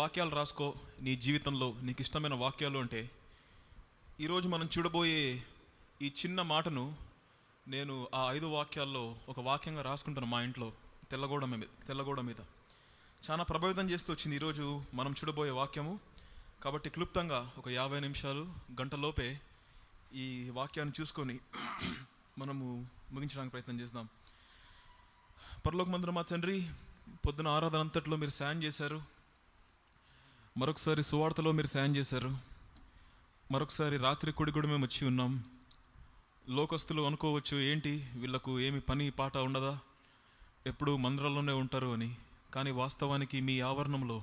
వాక్యాలు రాసుకో నీ జీవితంలో నీకు ఇష్టమైన వాక్యాలు అంటే ఈరోజు మనం చూడబోయే ఈ చిన్న మాటను నేను ఆ 5 వాక్యాల్లో ఒక వాక్యంగా రాసుకుంటాను మా ఇంట్లో తెల్లగోడ మీద చాలా ప్రభావితం చేస్తూ వచ్చింది ఈరోజు మనం చూడబోయే వాక్యము. కాబట్టి క్లుప్తంగా ఒక 50 నిమిషాలు గంటలోపే ఈ వాక్యాన్ని చూసుకొని మనము ముగించడానికి ప్రయత్నం చేద్దాం. పరలోకమందున మా తండ్రి, పొద్దున ఆరాధన అంతట్లో మీరు సాయం చేశారు, మరొకసారి సువార్తలో మీరు సాయం చేశారు, మరొకసారి రాత్రి కూడా మేము వచ్చి ఉన్నాం. లోకస్తులు అనుకోవచ్చు, ఏంటి వీళ్ళకు ఏమి పని పాట ఉండదా, ఎప్పుడు మందిరాల్లోనే ఉంటారు అని. కానీ వాస్తవానికి మీ ఆవరణంలో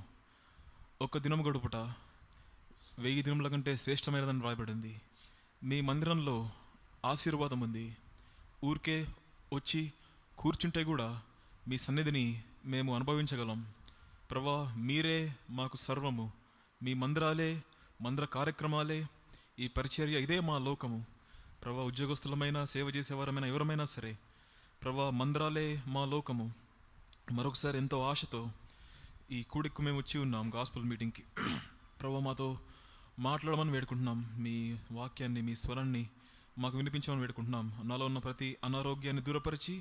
ఒక దినం గడుపుట 1000 దినముల కంటే శ్రేష్టమైనదని రాయబడింది. మీ మందిరంలో ఆశీర్వాదం ఉంది. ఊరికే వచ్చి కూర్చుంటే కూడా మీ సన్నిధిని మేము అనుభవించగలం. ప్రభా, మీరే మాకు సర్వము. మీ మందిరాలే, మందిర కార్యక్రమాలే, ఈ పరిచర్య, ఇదే మా లోకము. ప్రభా, ఉద్యోగస్తులమైనా సేవ చేసేవారమైనా ఎవరమైనా సరే ప్రభా, మందిరాలే మా లోకము. మరొకసారి ఎంతో ఆశతో ఈ కూడికి మేము వచ్చి ఉన్నాం గాస్పుల్ మీటింగ్కి. ప్రభా, మాతో మాట్లాడమని వేడుకుంటున్నాం. మీ వాక్యాన్ని, మీ స్వరాన్ని మాకు వినిపించమని వేడుకుంటున్నాం. నాలో ఉన్న ప్రతి అనారోగ్యాన్ని దూరపరిచి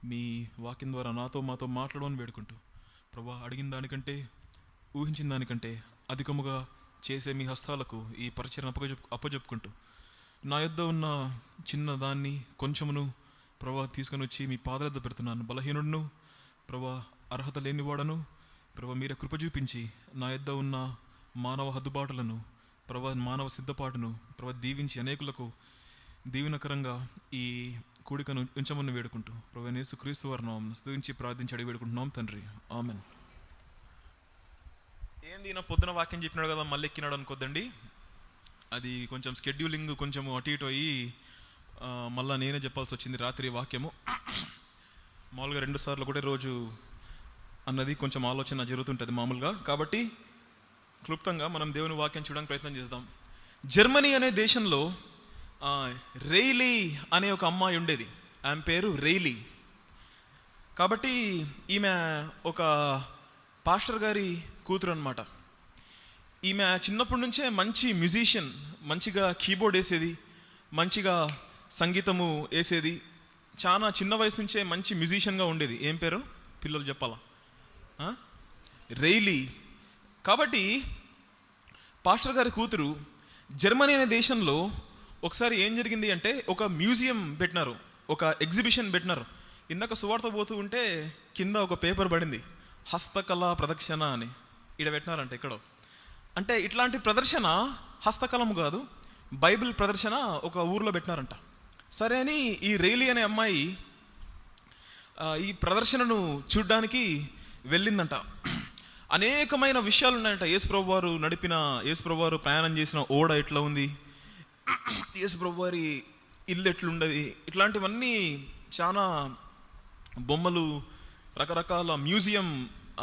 మీ వాక్యం ద్వారా మాతో మాట్లాడమని వేడుకుంటూ ప్రభా, అడిగిన దానికంటే ఊహించిన దానికంటే అధికముగా చేసే మీ హస్తాలకు ఈ పరిచయం అప్పజెప్పుకుంటూ నా యొద్ద ఉన్న చిన్న దాన్ని కొంచెమును ప్రభా తీసుకొని వచ్చి మీ పాదలద్ద పెడుతున్నాను. బలహీనుడును ప్రభా, అర్హత లేనివాడను ప్రభా, మీరే కృప చూపించి నా యొద్ద ఉన్న మానవ హద్దుబాటులను ప్రభా, మానవ సిద్ధపాటును ప్రభా దీవించి అనేకులకు దీవెనకరంగా ఈ కూడికను ఉంచమని వేడుకుంటూ ప్రభు యేసుక్రీస్తు వారి నామమున స్తుతించి ప్రార్థించి అడిగి వేడుకుంటున్నాం తండ్రి, ఆమెన్. ఏంది నా పొద్దున వాక్యం చెప్పినాడు కదా మళ్ళీ ఎక్కినాడు అనుకోద్దండి. అది కొంచెం స్కెడ్యూలింగ్ కొంచెం అటు ఇటు అయ్యి మళ్ళీ నేనే చెప్పాల్సి వచ్చింది రాత్రి వాక్యము. మామూలుగా 2 సార్లు కూడా రోజు అన్నది కొంచెం ఆలోచన జరుగుతుంటుంది మామూలుగా. కాబట్టి క్లుప్తంగా మనం దేవుని వాక్యం చూడడానికి ప్రయత్నం చేద్దాం. జర్మనీ అనే దేశంలో రెయిలీ అనే ఒక అమ్మాయి ఉండేది. ఆమె పేరు రెయిలీ. కాబట్టి ఈమె ఒక పాస్టర్ గారి కూతురు అన్నమాట. ఈమె చిన్నప్పటి నుంచే మంచి మ్యూజిషియన్, మంచిగా కీబోర్డ్ వేసేది, మంచిగా సంగీతము వేసేది. చాలా చిన్న వయసు నుంచే మంచి మ్యూజిషియన్గా ఉండేది. ఏం పేరు పిల్లలు చెప్పాలా? రెయిలీ. కాబట్టి పాస్టర్ గారి కూతురు జర్మనీ అనే దేశంలో ఒకసారి ఏం జరిగింది అంటే ఒక మ్యూజియం పెట్టినారు, ఒక ఎగ్జిబిషన్ పెట్టినారు. ఇందాక సువార్త పోతూ ఉంటే కింద ఒక పేపర్ పడింది, హస్తకళా ప్రదర్శన అని. ఈడ పెట్టినారంట ఎక్కడో. అంటే ఇట్లాంటి ప్రదర్శన హస్తకళము కాదు, బైబిల్ ప్రదర్శన ఒక ఊర్లో పెట్టినారంట. సరే అని ఈ రెయిలీ అనే అమ్మాయి ఈ ప్రదర్శనను చూడ్డానికి వెళ్ళిందంట. అనేకమైన విషయాలు ఉన్నాయంట. యేసుప్రభు వారు నడిపిన, యేసుప్రభు వారు ప్రయాణం చేసిన ఓడ ఎట్లా ఉంది, యేసుప్రభు వారి ఇల్లు ఎట్లుండేది, ఇట్లాంటివన్నీ చాలా బొమ్మలు, రకరకాల మ్యూజియం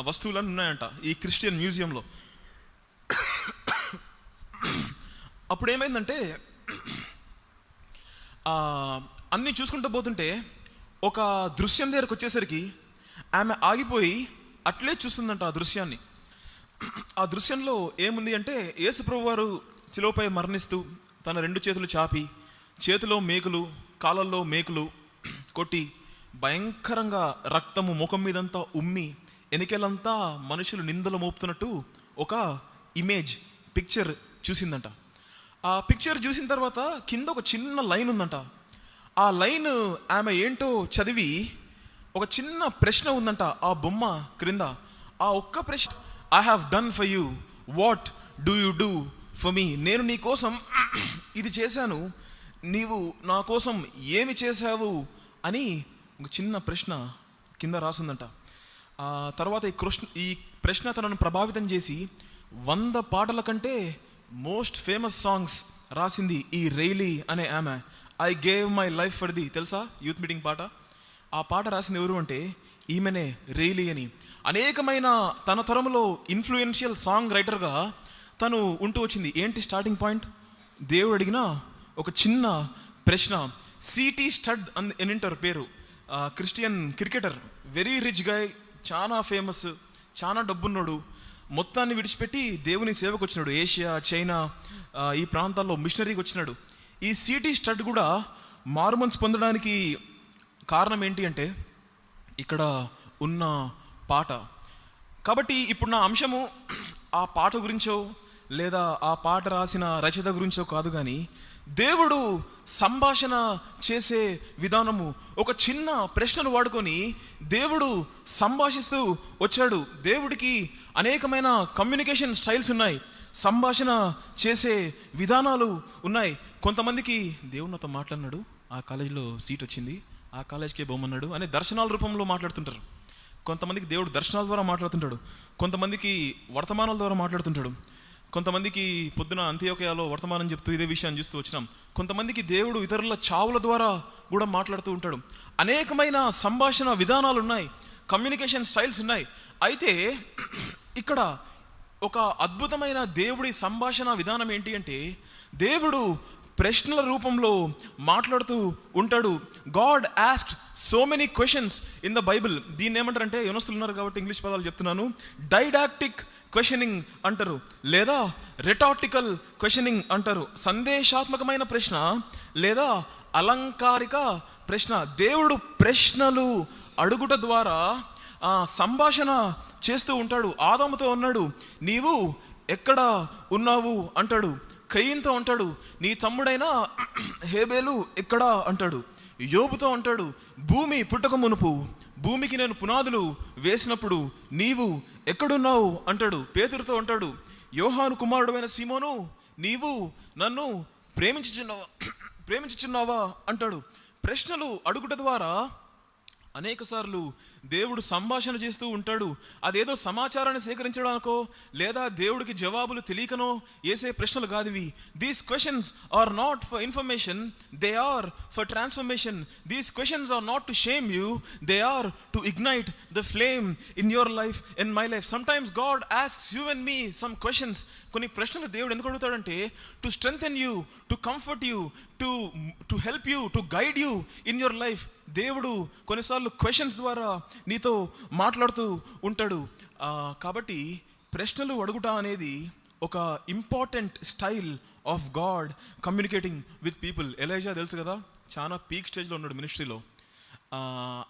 వస్తువులన్నీ ఉన్నాయంట ఈ క్రిస్టియన్ మ్యూజియంలో. అప్పుడు ఏమైందంటే అన్నీ చూసుకుంటూ పోతుంటే ఒక దృశ్యం దగ్గరకు వచ్చేసరికి ఆమె ఆగిపోయి అట్లే చూస్తుందంట ఆ దృశ్యాన్ని. ఆ దృశ్యంలో ఏముంది అంటే యేసుప్రభు వారు శిలువపై మరణిస్తూ తన 2 చేతులు చాపి, చేతిలో మేకులు, కాళ్ళల్లో మేకులు కొట్టి, భయంకరంగా రక్తము ముఖం మీదంతా ఉమ్మి, ఎనికెలంతా మనుషులు నిందలు మోపుతున్నట్టు ఒక ఇమేజ్, పిక్చర్ చూసిందంట. ఆ పిక్చర్ చూసిన తర్వాత కింద ఒక చిన్న లైన్ ఉందంట. ఆ లైన్ ఆమె ఏంటో చదివి ఒక చిన్న ప్రశ్న ఉందంట ఆ బొమ్మ క్రింద. ఆ ఒక్క ప్రశ్న, I have done for you, what do you do for me? నేను నీ కోసం ఇది చేశాను, నీవు నా కోసం ఏమి చేశావు అని ఒక చిన్న ప్రశ్న కింద రాసిందంట. ఆ తర్వాత ఈ ప్రశ్న తనను ప్రభావితం చేసి 100 పాటల కంటే మోస్ట్ ఫేమస్ సాంగ్స్ రాసింది ఈ రెయిలీ అనే ఆమె. I gave my life for the, తెలుసా యూత్ మీటింగ్ పాట? ఆ పాట రాసింది ఎవరు అంటే ఈమెనే, రెయిలీ అని. అనేకమైన తన తరంలో ఇన్ఫ్లుయెన్షియల్ సాంగ్ రైటర్గా తను ఉంటూ వచ్చింది. ఏంటి స్టార్టింగ్ పాయింట్? దేవుడు అడిగిన ఒక చిన్న ప్రశ్న. సిటీ స్టడ్ అని అంటారు పేరు, Christian cricketer, very rich guy, చాలా ఫేమస్, చాలా డబ్బున్నాడు. మొత్తాన్ని విడిచిపెట్టి దేవుని సేవకు వచ్చినాడు. ఏషియా, చైనా ఈ ప్రాంతాల్లో మిషనరీకి వచ్చినాడు. ఈ సిటీ స్టడ్ కూడా మారుమనసు పొందడానికి కారణం ఏంటి అంటే ఇక్కడ ఉన్న పాట. కాబట్టి ఇప్పుడు నా అంశము ఆ పాట గురించో లేదా ఆ పాట రాసిన రచయిత గురించో కాదు, కానీ దేవుడు సంభాషణ చేసే విధానము. ఒక చిన్న ప్రశ్నను వాడుకొని దేవుడు సంభాషిస్తూ వచ్చాడు. దేవుడికి అనేకమైన కమ్యూనికేషన్ స్టైల్స్ ఉన్నాయి, సంభాషణ చేసే విధానాలు ఉన్నాయి. కొంతమందికి దేవుడు నాతో మాట్లాడినాడు, ఆ కాలేజీలో సీట్ వచ్చింది, ఆ కాలేజ్కే బొమ్మన్నాడు అనే దర్శనాల రూపంలో మాట్లాడుతుంటారు. కొంతమందికి దేవుడు దర్శనాల ద్వారా మాట్లాడుతుంటాడు, కొంతమందికి వర్తమానాల ద్వారా మాట్లాడుతుంటాడు, కొంతమందికి పొద్దున అంత్యోకయాలో వర్తమానం చెప్తూ ఇదే విషయాన్ని చూస్తూ వచ్చినాం. కొంతమందికి దేవుడు ఇతరుల చావుల ద్వారా కూడా మాట్లాడుతూ ఉంటాడు. అనేకమైన సంభాషణ విధానాలు ఉన్నాయి, కమ్యూనికేషన్ స్టైల్స్ ఉన్నాయి. అయితే ఇక్కడ ఒక అద్భుతమైన దేవుడి సంభాషణ విధానం ఏంటి అంటే దేవుడు ప్రశ్నల రూపంలో మాట్లాడుతూ ఉంటాడు. God asked so many questions in the Bible. దీన్ని ఏమంటారంటే, యూనస్తులు ఉన్నారు కాబట్టి ఇంగ్లీష్ పదాలు చెప్తున్నాను, డైడాక్టిక్ క్వశ్చనింగ్ అంటారు, లేదా రెటార్టికల్ క్వశ్చనింగ్ అంటారు. సందేశాత్మకమైన ప్రశ్న లేదా అలంకారిక ప్రశ్న. దేవుడు ప్రశ్నలు అడుగుట ద్వారా సంభాషణ చేస్తూ ఉంటాడు. ఆదాముతో అన్నాడు, నీవు ఎక్కడ ఉన్నావు అంటాడు. కయీన్తో అంటాడు, నీ తమ్ముడైన హేబేలు ఎక్కడా అంటాడు. యోబుతో అంటాడు, భూమి పుట్టక మునుపు, భూమికి నేను పునాదులు వేసినప్పుడు నీవు ఎక్కడున్నావు అంటాడు. పేతురుతో అంటాడు, యోహాను కుమారుడైన సీమోను, నీవు నన్ను ప్రేమించుచున్నావా అంటాడు. ప్రశ్నలు అడుగుట ద్వారా అనేకసార్లు దేవుడు సంభాషణ చేస్తూ ఉంటాడు. అదేదో సమాచారాన్ని సేకరించడానికో లేదా దేవుడికి జవాబులు తెలియకనో వేసే ప్రశ్నలు కాదు ఇవి. These questions are not for information, they are for transformation. These questions are not to shame you, they are to ignite the flame in your life, in my life. Sometimes God asks you and me some questions. కొన్ని ప్రశ్నలు దేవుడు ఎందుకు అడుగుతాడంటే to strengthen you, to comfort you, to help you, to guide you in your life. దేవుడు కొన్నిసార్లు questions ద్వారా నీతో మాట్లాడుతూ ఉంటాడు. కాబట్టి ప్రశ్నలు అడుగుట అనేది ఒక important style of God communicating with people. Elijah తెలుసు కదా, చాలా పీక్ స్టేజ్లో ఉన్నాడు మినిస్ట్రీలో.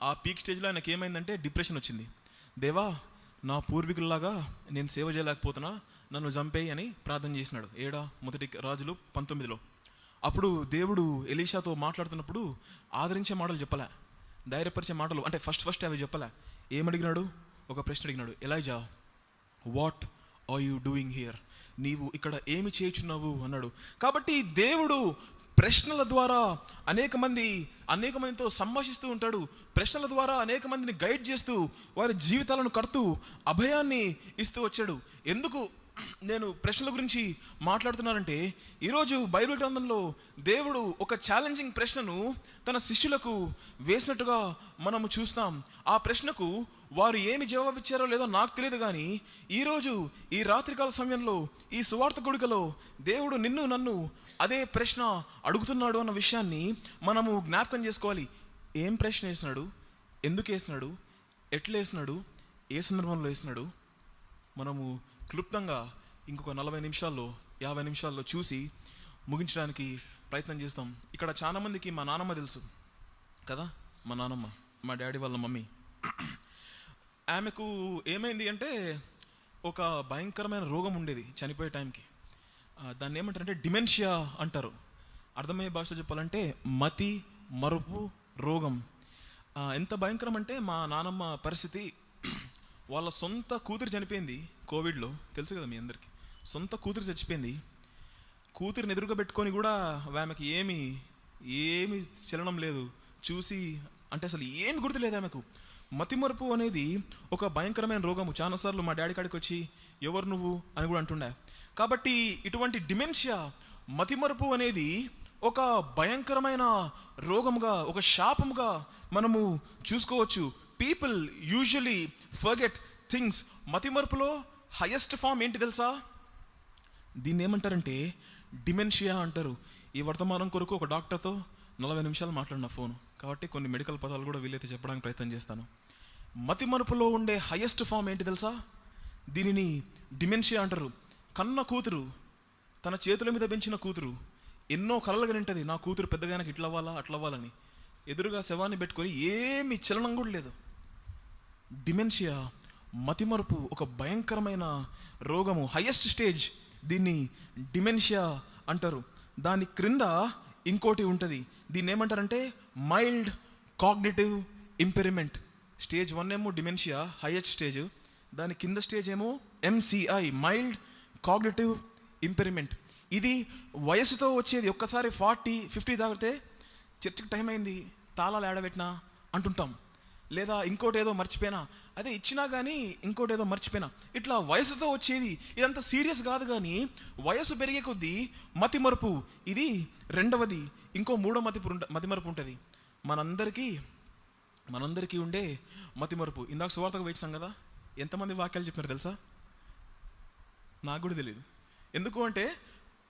ఆ పీక్ స్టేజ్లో ఆయనకి ఏమైందంటే డిప్రెషన్ వచ్చింది. దేవా, నా పూర్వీకుల్లాగా నేను సేవ చేయలేకపోతున్నా, నన్ను చంపేయి అని ప్రార్థన చేసినాడు. మొదటి రాజులు 19లో. అప్పుడు దేవుడు ఎలీషాతో మాట్లాడుతున్నప్పుడు ఆదరించే మాటలు చెప్పలే, ధైర్యపరిచే మాటలు అంటే ఫస్ట్ అవి చెప్పలే. ఏమడిగినాడు? ఒక ప్రశ్న అడిగినాడు, Eliza, what are you doing here? నీవు ఇక్కడ ఏమి చేయుచున్నావు అన్నాడు. కాబట్టి దేవుడు ప్రశ్నల ద్వారా అనేక మందితో సంభాషిస్తూ ఉంటాడు. ప్రశ్నల ద్వారా అనేక మందిని గైడ్ చేస్తూ వారి జీవితాలను కడుతూ అభయాన్ని ఇస్తూ వచ్చాడు. ఎందుకు నేను ప్రశ్నల గురించి మాట్లాడుతున్నానంటే, ఈరోజు బైబిల్ గ్రంథంలో దేవుడు ఒక ఛాలెంజింగ్ ప్రశ్నను తన శిష్యులకు వేసినట్టుగా మనము చూస్తాం. ఆ ప్రశ్నకు వారు ఏమి జవాబిచ్చారో లేదో నాకు తెలియదు, కానీ ఈరోజు ఈ రాత్రికాల సమయంలో ఈ సువార్త కూడికలో దేవుడు నిన్ను నన్ను అదే ప్రశ్న అడుగుతున్నాడు అన్న విషయాన్ని మనము జ్ఞాపకం చేసుకోవాలి. ఏం ప్రశ్న వేసినాడు, ఎందుకు వేసినాడు, ఎట్లా వేసినాడు, ఏ సందర్భంలో వేసినాడు, మనము క్లుప్తంగా ఇంకొక 40 నిమిషాల్లో 50 నిమిషాల్లో చూసి ముగించడానికి ప్రయత్నం చేస్తాం. ఇక్కడ చాలా మందికి మా నానమ్మ తెలుసు కదా, మా నానమ్మ, మా డాడీ వాళ్ళ మమ్మీ. ఆమెకు ఏమైంది అంటే ఒక భయంకరమైన రోగం ఉండేది చనిపోయే టైంకి. దాన్ని ఏమంటారంటే డిమెన్షియా అంటారు. అర్థమయ్యే భాషలో చెప్పాలంటే మతి మరుపు రోగం. ఎంత భయంకరం అంటే మా నానమ్మ పరిస్థితి, వాళ్ళ సొంత కూతురు చనిపోయింది కోవిడ్లో, తెలుసు కదా మీ అందరికీ. సొంత కూతురు చచ్చిపోయింది. కూతురిని ఎదురుగా పెట్టుకొని కూడా ఆమెకి ఏమి చలనం లేదు, చూసి అంటే అసలు ఏమి గుర్తులేదు ఆమెకు. మతిమరుపు అనేది ఒక భయంకరమైన రోగము. చాలాసార్లు మా డాడీ కాడికి వచ్చి ఎవరు నువ్వు అని కూడా అంటుండే. కాబట్టి ఇటువంటి డిమెన్షియా, మతిమరుపు అనేది ఒక భయంకరమైన రోగముగా, ఒక శాపముగా మనము చూసుకోవచ్చు. People usually forget things. మతిమరుపులో హైయెస్ట్ ఫామ్ ఏంటి తెలుసా? దీన్ని ఏమంటారంటే డిమెన్షియా అంటారు. ఈ వర్తమానం కొరకు ఒక డాక్టర్తో 40 నిమిషాలు మాట్లాడిన ఫోన్, కాబట్టి కొన్ని మెడికల్ పదాలు కూడా వీలైతే చెప్పడానికి ప్రయత్నం చేస్తాను. మతిమరుపులో ఉండే హైయెస్ట్ ఫామ్ ఏంటి తెలుసా? దీనిని డిమెన్షియా అంటారు. కన్న కూతురు, తన చేతుల మీద పెంచిన కూతురు ఎన్నో కలలుగా నింటది, నా కూతురు పెద్దగా ఇట్లా అవ్వాలా అట్లా అవ్వాలని. ఎదురుగా శవాన్ని పెట్టుకొని ఏమి చలనం కూడా లేదు. డిమెన్షియా, మతిమరుపు ఒక భయంకరమైన రోగము, హైయెస్ట్ స్టేజ్. దీన్ని డిమెన్షియా అంటారు. దాని క్రింద ఇంకోటి ఉంటుంది, దీన్ని ఏమంటారంటే మైల్డ్ కాగ్నిటివ్ ఇంపెరిమెంట్. స్టేజ్ 1 ఏమో డిమెన్షియా, హైయెస్ట్ స్టేజ్. దాని కింద స్టేజ్ ఏమో MCI, మైల్డ్ కాగ్నిటివ్ ఇంపెరిమెంట్. ఇది వయసుతో వచ్చేది. ఒక్కసారి 40-50 దాటితే చర్చికి టైం అయింది, తాళాలు ఏడబెట్టినా అంటుంటాం, లేదా ఇంకోటి ఏదో మర్చిపోయినా, అదే ఇచ్చినా కానీ ఇంకోటి ఏదో మర్చిపోయినా, ఇట్లా వయసుతో వచ్చేది. ఇదంతా సీరియస్ కాదు, కానీ వయసు పెరిగే కొద్దీ మతిమరుపు, ఇది రెండవది. ఇంకో మూడో మతిమరుపు ఉంటుంది. మనందరికీ ఉండే మతిమరుపు. ఇందాక సువార్తకు వేచాం కదా, ఎంతమంది వాక్యాలు చెప్పినారు తెలుసా? నాకు కూడా తెలియదు. ఎందుకు అంటే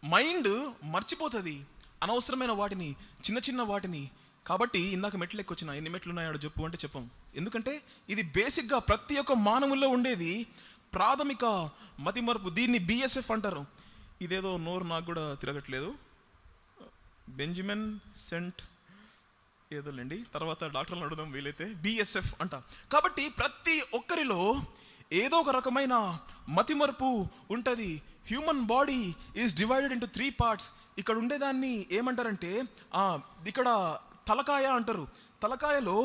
మైండ్ మర్చిపోతుంది అనవసరమైన వాటిని, చిన్న చిన్న వాటిని. కాబట్టి ఇందాక మెట్లు ఎక్కొచ్చిన, ఎన్ని మెట్లు ఉన్నాయో చెప్పు అంటే చెప్పం. ఎందుకంటే ఇది బేసిక్గా ప్రతి ఒక్క మానవుల్లో ఉండేది ప్రాథమిక మతిమరుపు. దీన్ని BSF అంటారు. ఇదేదో నోరు నాకు కూడా తిరగట్లేదు, బెంజమిన్ సెంట్ ఏదోలేండి, తర్వాత డాక్టర్లను అడుగుదాం వీలైతే. BSF అంట. కాబట్టి ప్రతి ఒక్కరిలో ఏదో ఒక రకమైన మతిమరుపు ఉంటుంది. Human body is divided into 3 parts. ఇక్కడ ఉండేదాన్ని ఏమంటారంటే ఇక్కడ తలకాయ అంటారు. తలకాయలో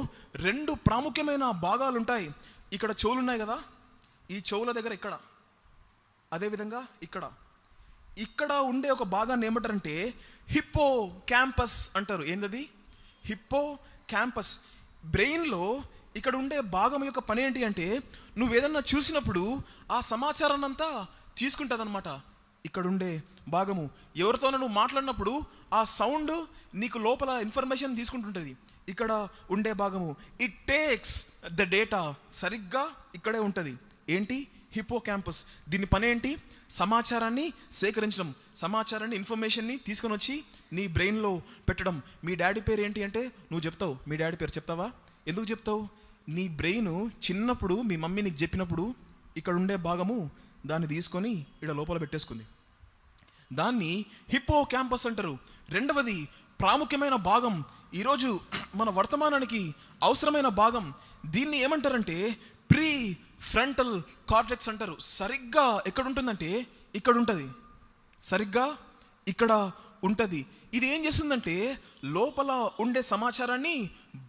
2 ప్రాముఖ్యమైన భాగాలు ఉంటాయి. ఇక్కడ చెవులు ఉన్నాయి కదా, ఈ చెవుల దగ్గర ఇక్కడ, అదేవిధంగా ఇక్కడ ఉండే ఒక భాగాన్ని ఏమంటారంటే హిప్పో క్యాంపస్ అంటారు. ఏంటది? Hippo campus. బ్రెయిన్లో ఇక్కడ ఉండే భాగం యొక్క పని ఏంటి అంటే, నువ్వు ఏదన్నా చూసినప్పుడు ఆ సమాచారాన్ని అంతా తీసుకుంటుంది అనమాట. ఇక్కడ ఉండే భాగము ఎవరితోనో నువ్వు మాట్లాడినప్పుడు ఆ సౌండ్ నీకు లోపల ఇన్ఫర్మేషన్ తీసుకుంటుంటుంది. ఇక్కడ ఉండే భాగము ఇట్ టేక్స్ ద డేటా, సరిగ్గా ఇక్కడే ఉంటుంది. ఏంటి? Hippo campus. దీని పని ఏంటి? సమాచారాన్ని సేకరించడం, సమాచారాన్ని, ఇన్ఫర్మేషన్ని తీసుకొని వచ్చి నీ బ్రెయిన్లో పెట్టడం. మీ డాడీ పేరు ఏంటి అంటే నువ్వు చెప్తావు, మీ డాడీ పేరు చెప్తావా? ఎందుకు చెప్తావు? నీ బ్రెయిన్ చిన్నప్పుడు మీ మమ్మీ నీకు చెప్పినప్పుడు ఇక్కడ ఉండే భాగము దాన్ని తీసుకొని ఇక్కడ లోపల పెట్టేసుకుంది. దాన్ని హిప్పో క్యాంపస్ అంటారు. రెండవది ప్రాముఖ్యమైన భాగం, ఈరోజు మన వర్తమానానికి అవసరమైన భాగం, దీన్ని ఏమంటారంటే ప్రీ ఫ్రంటల్ కార్టెక్స్ అంటారు. సరిగ్గా ఎక్కడ ఉంటుందంటే ఇక్కడ ఉంటుంది, సరిగ్గా ఇక్కడ ఉంటుంది. ఇది ఏం చేస్తుందంటే లోపల ఉండే సమాచారాన్ని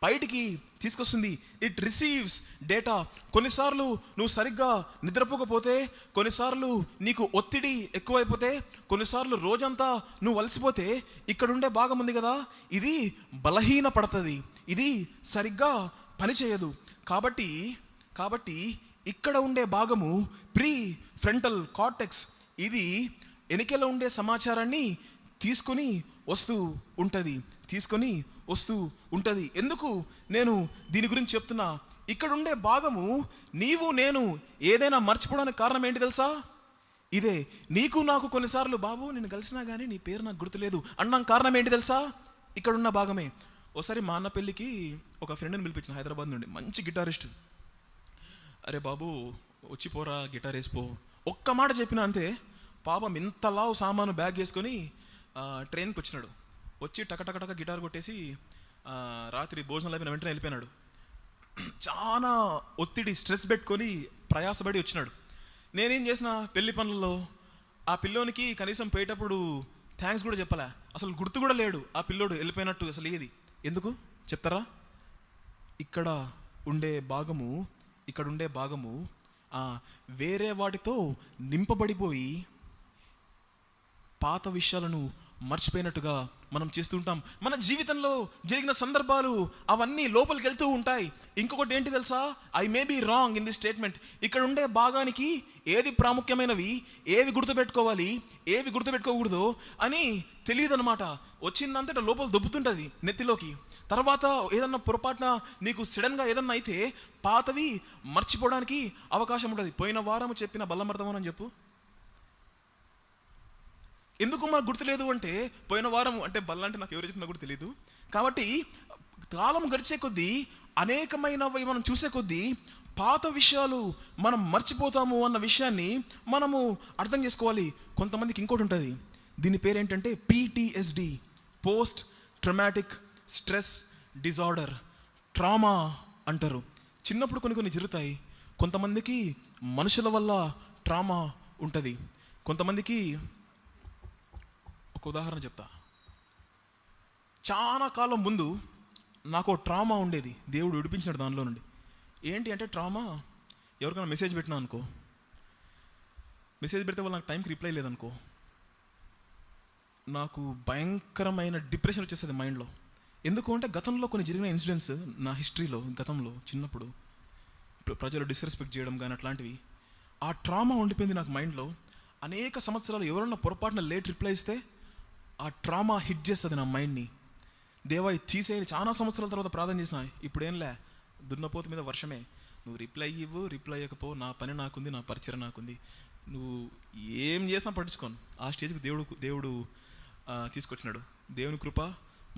బయటికి తీసుకొస్తుంది. It receives data. కొన్నిసార్లు నువ్వు సరిగ్గా నిద్రపోకపోతే, కొన్నిసార్లు నీకు ఒత్తిడి ఎక్కువైపోతే, కొన్నిసార్లు రోజంతా నువ్వు అలసిపోతే ఇక్కడ ఉండే భాగం ఉంది కదా, ఇది బలహీన పడుతుంది, ఇది సరిగ్గా పనిచేయదు. కాబట్టి ఇక్కడ ఉండే భాగము ప్రీ ఫ్రంటల్ కార్టెక్స్. ఇది ఎనికెలో ఉండే సమాచారాన్ని తీసుకొని వస్తూ ఉంటుంది. ఎందుకు నేను దీని గురించి చెప్తున్నా? ఇక్కడ ఉండే భాగము, నీవు నేను ఏదైనా మర్చిపోవడానికి కారణం ఏంటి తెలుసా? ఇదే. నీకు నాకు కొన్నిసార్లు బాబు నేను కలిసినా కానీ నీ పేరు నాకు గుర్తులేదు అన్నాం. కారణం ఏంటి తెలుసా? ఇక్కడ ఉన్న భాగమే. ఒకసారి మా అన్న పెళ్ళికి ఒక ఫ్రెండ్ని పిలిపించిన, హైదరాబాద్ నుండి, మంచి గిటారిస్ట్. అరే బాబు వచ్చిపోరా, గిటార్ వేసిపో, ఒక్క మాట చెప్పిన అంతే. పాపం ఇంతలా సామాను బ్యాగ్ వేసుకొని ట్రైన్కి వచ్చినాడు. వచ్చి టకటకటక గిటార్ కొట్టేసి రాత్రి భోజనాలు అయిపోయిన వెంటనే వెళ్ళిపోయినాడు. చాలా ఒత్తిడి, స్ట్రెస్ పెట్టుకొని ప్రయాసపడి వచ్చినాడు. నేనేం చేసిన, పెళ్లి పనుల్లో ఆ పిల్లోనికి కనీసం పోయేటప్పుడు థ్యాంక్స్ కూడా చెప్పలే. అసలు గుర్తు కూడా లేడు ఆ పిల్లోడు వెళ్ళిపోయినట్టు. అసలు ఏది ఎందుకు చెప్తారా? ఇక్కడ ఉండే భాగము వేరే వాటితో నింపబడిపోయి పాత విషయాలను మర్చిపోయినట్టుగా మనం చేస్తుంటాం. మన జీవితంలో జరిగిన సందర్భాలు అవన్నీ లోపలికి వెళ్తూ ఉంటాయి. ఇంకొకటి ఏంటి తెలుసా? I may be wrong in this statement. ఇక్కడ ఉండే భాగానికి ఏది ప్రాముఖ్యమైనవి, ఏవి గుర్తుపెట్టుకోవాలి, ఏవి గుర్తుపెట్టుకోకూడదు అని తెలియదు అనమాట. వచ్చిందంతటా లోపల దొబ్బుతుంటుంది నెత్తిలోకి. తర్వాత ఏదన్నా పొరపాటున నీకు సడన్గా ఏదన్నా అయితే పాతవి మర్చిపోవడానికి అవకాశం ఉంటుంది. పోయిన వారం చెప్పిన బల్లమర్థమని అని చెప్పు. ఎందుకు మాకు గుర్తులేదు అంటే, పోయిన వారం అంటే బల్ల అంటే నాకు ఎవరు చెప్పినా కూడా తెలియదు. కాబట్టి కాలం గడిచే కొద్దీ అనేకమైనవి మనం చూసే కొద్దీ పాత విషయాలు మనం మర్చిపోతాము అన్న విషయాన్ని మనము అర్థం చేసుకోవాలి. కొంతమందికి ఇంకోటి ఉంటుంది, దీని పేరేంటంటే PTSD, post traumatic stress disorder, trauma అంటారు. చిన్నప్పుడు కొన్ని జరుగుతాయి. కొంతమందికి మనుషుల వల్ల ట్రామా ఉంటుంది. కొంతమందికి ఒక ఉదాహరణ చెప్తా. చాలా కాలం ముందు నాకు ట్రామా ఉండేది, దేవుడు విడిపించినాడు దానిలో నుండి. ఏంటి అంటే ట్రామా, ఎవరికైనా మెసేజ్ పెట్టినా అనుకో, మెసేజ్ పెడితే వాళ్ళు నాకు టైంకి రిప్లై లేదనుకో, నాకు భయంకరమైన డిప్రెషన్ వచ్చేస్తుంది మైండ్లో. ఎందుకు అంటే గతంలో కొన్ని జరిగిన ఇన్సిడెంట్స్ నా హిస్టరీలో, గతంలో చిన్నప్పుడు ప్రజలు డిస్రెస్పెక్ట్ చేయడం కానీ అట్లాంటివి, ఆ ట్రామా ఉండిపోయింది నాకు మైండ్లో. అనేక సంవత్సరాలు ఎవరన్నా పొరపాటున లేట్ రిప్లై ఇస్తే ఆ ట్రామా హిట్ చేస్తుంది నా మైండ్ని. దేవా ఇది తీసేయాలి. చాలా సంవత్సరాల తర్వాత ప్రార్థన చేసిన, ఇప్పుడు ఏంలే, దున్నపోతు మీద వర్షమే, నువ్వు రిప్లై ఇవ్వు, రిప్లై ఇవ్వకపో, నా పని నాకుంది, నా పరిచయం నాకుంది, నువ్వు ఏం చేసినా పట్టించుకోను. ఆ స్టేజ్కి దేవుడు తీసుకొచ్చినాడు. దేవుని కృప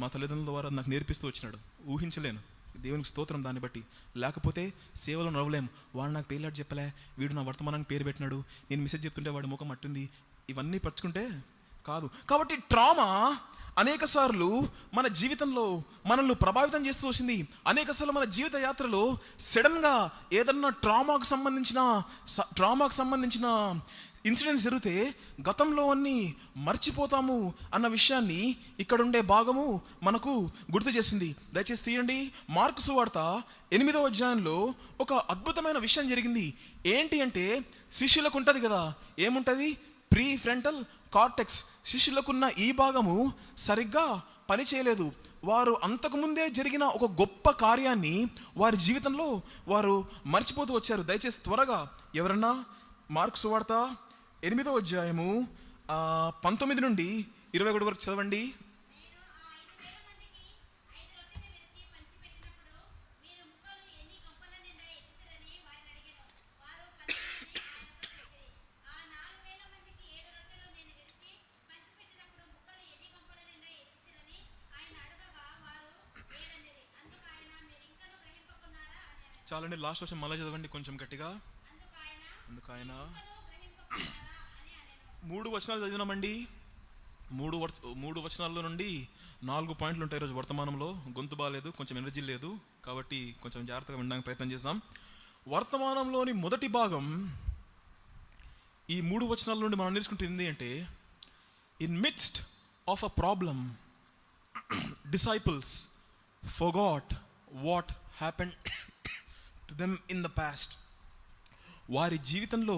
మా తల్లిదండ్రుల ద్వారా నాకు నేర్పిస్తూ వచ్చినాడు. ఊహించలేను, దేవునికి స్తోత్రం దాన్ని బట్టి. లేకపోతే సేవలో నవ్వలేము. వాడు నాకు పేర్లాడు చెప్పలే, వీడు నా వర్తమానానికి పేరు పెట్టినాడు, నేను మెసేజ్ చెప్తుంటే వాడి ముఖం అట్టుంది, ఇవన్నీ పట్టుకుంటే కాదు. కాబట్టి ట్రామా అనేక సార్లు మన జీవితంలో మనల్ని ప్రభావితం చేస్తూ వచ్చింది. అనేక సార్లు మన జీవిత యాత్రలో సడన్గా ఏదన్నా ట్రామాకు సంబంధించిన ఇన్సిడెంట్స్ జరిగితే గతంలో అన్నీ మర్చిపోతాము అన్న విషయాన్ని ఇక్కడుండే భాగము మనకు గుర్తు చేసింది. దయచేసి తీయండి, మార్కు సువార్త 8వ అధ్యాయంలో ఒక అద్భుతమైన విషయం జరిగింది. ఏంటి అంటే శిష్యులకు ఉంటుంది కదా, ఏముంటుంది, ప్రీ ఫ్రంటల్ కార్టెక్స్. శిష్యులకున్న ఈ భాగము సరిగ్గా పని చేయలేదు. వారు అంతకుముందే జరిగిన ఒక గొప్ప కార్యాన్ని వారి జీవితంలో వారు మర్చిపోతూ వచ్చారు. దయచేసి త్వరగా ఎవరన్నా మార్కు సువార్త 8వ అధ్యాయము 19 నుండి 21 వరకు చదవండి. చాలండి, లాస్ట్ వర్షం మళ్ళీ చదవండి కొంచెం గట్టిగా. అందుకు ఆయన 3 వచనాలు చదివినామండి. 3 వచనాల్లో నుండి 4 పాయింట్లు ఉంటాయి. ఈరోజు వర్తమానంలో గొంతు బాగాలేదు, కొంచెం ఎనర్జీ లేదు, కాబట్టి కొంచెం జాగ్రత్తగా వినడానికి ప్రయత్నం చేద్దాం. వర్తమానంలోని మొదటి భాగం ఈ 3 వచనాల నుండి మనం నేర్చుకుంటుంది అంటే, in midst of a problem disciples forgot what happened to them in the past. వారి జీవితంలో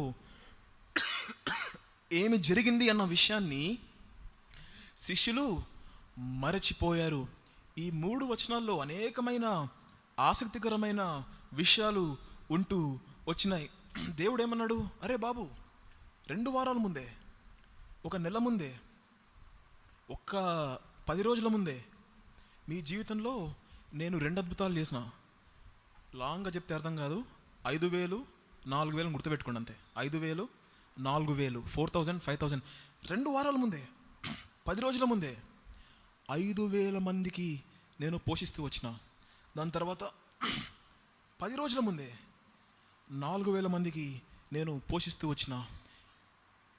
ఏమి జరిగింది అన్న విషయాన్ని శిష్యులు మరచిపోయారు. ఈ 3 వచనాల్లో అనేకమైన ఆసక్తికరమైన విషయాలు ఉంటూ వచ్చినాయి. దేవుడు ఏమన్నాడు, అరే బాబు, 2 వారాల ముందే, 1 నెల ముందే, 10 రోజుల ముందే మీ జీవితంలో నేను 2 అద్భుతాలు చేసిన. లాంగ్గా చెప్తే అర్థం కాదు. 5,000 4,000 గుర్తుపెట్టుకోండి అంతే. 5,000 4,000 4,000 5,000 2 వారాల ముందే, 10 రోజుల ముందే 5,000 మందికి నేను పోషిస్తూ వచ్చిన. దాని తర్వాత 10 రోజుల ముందే 4,000 మందికి నేను పోషిస్తూ వచ్చిన.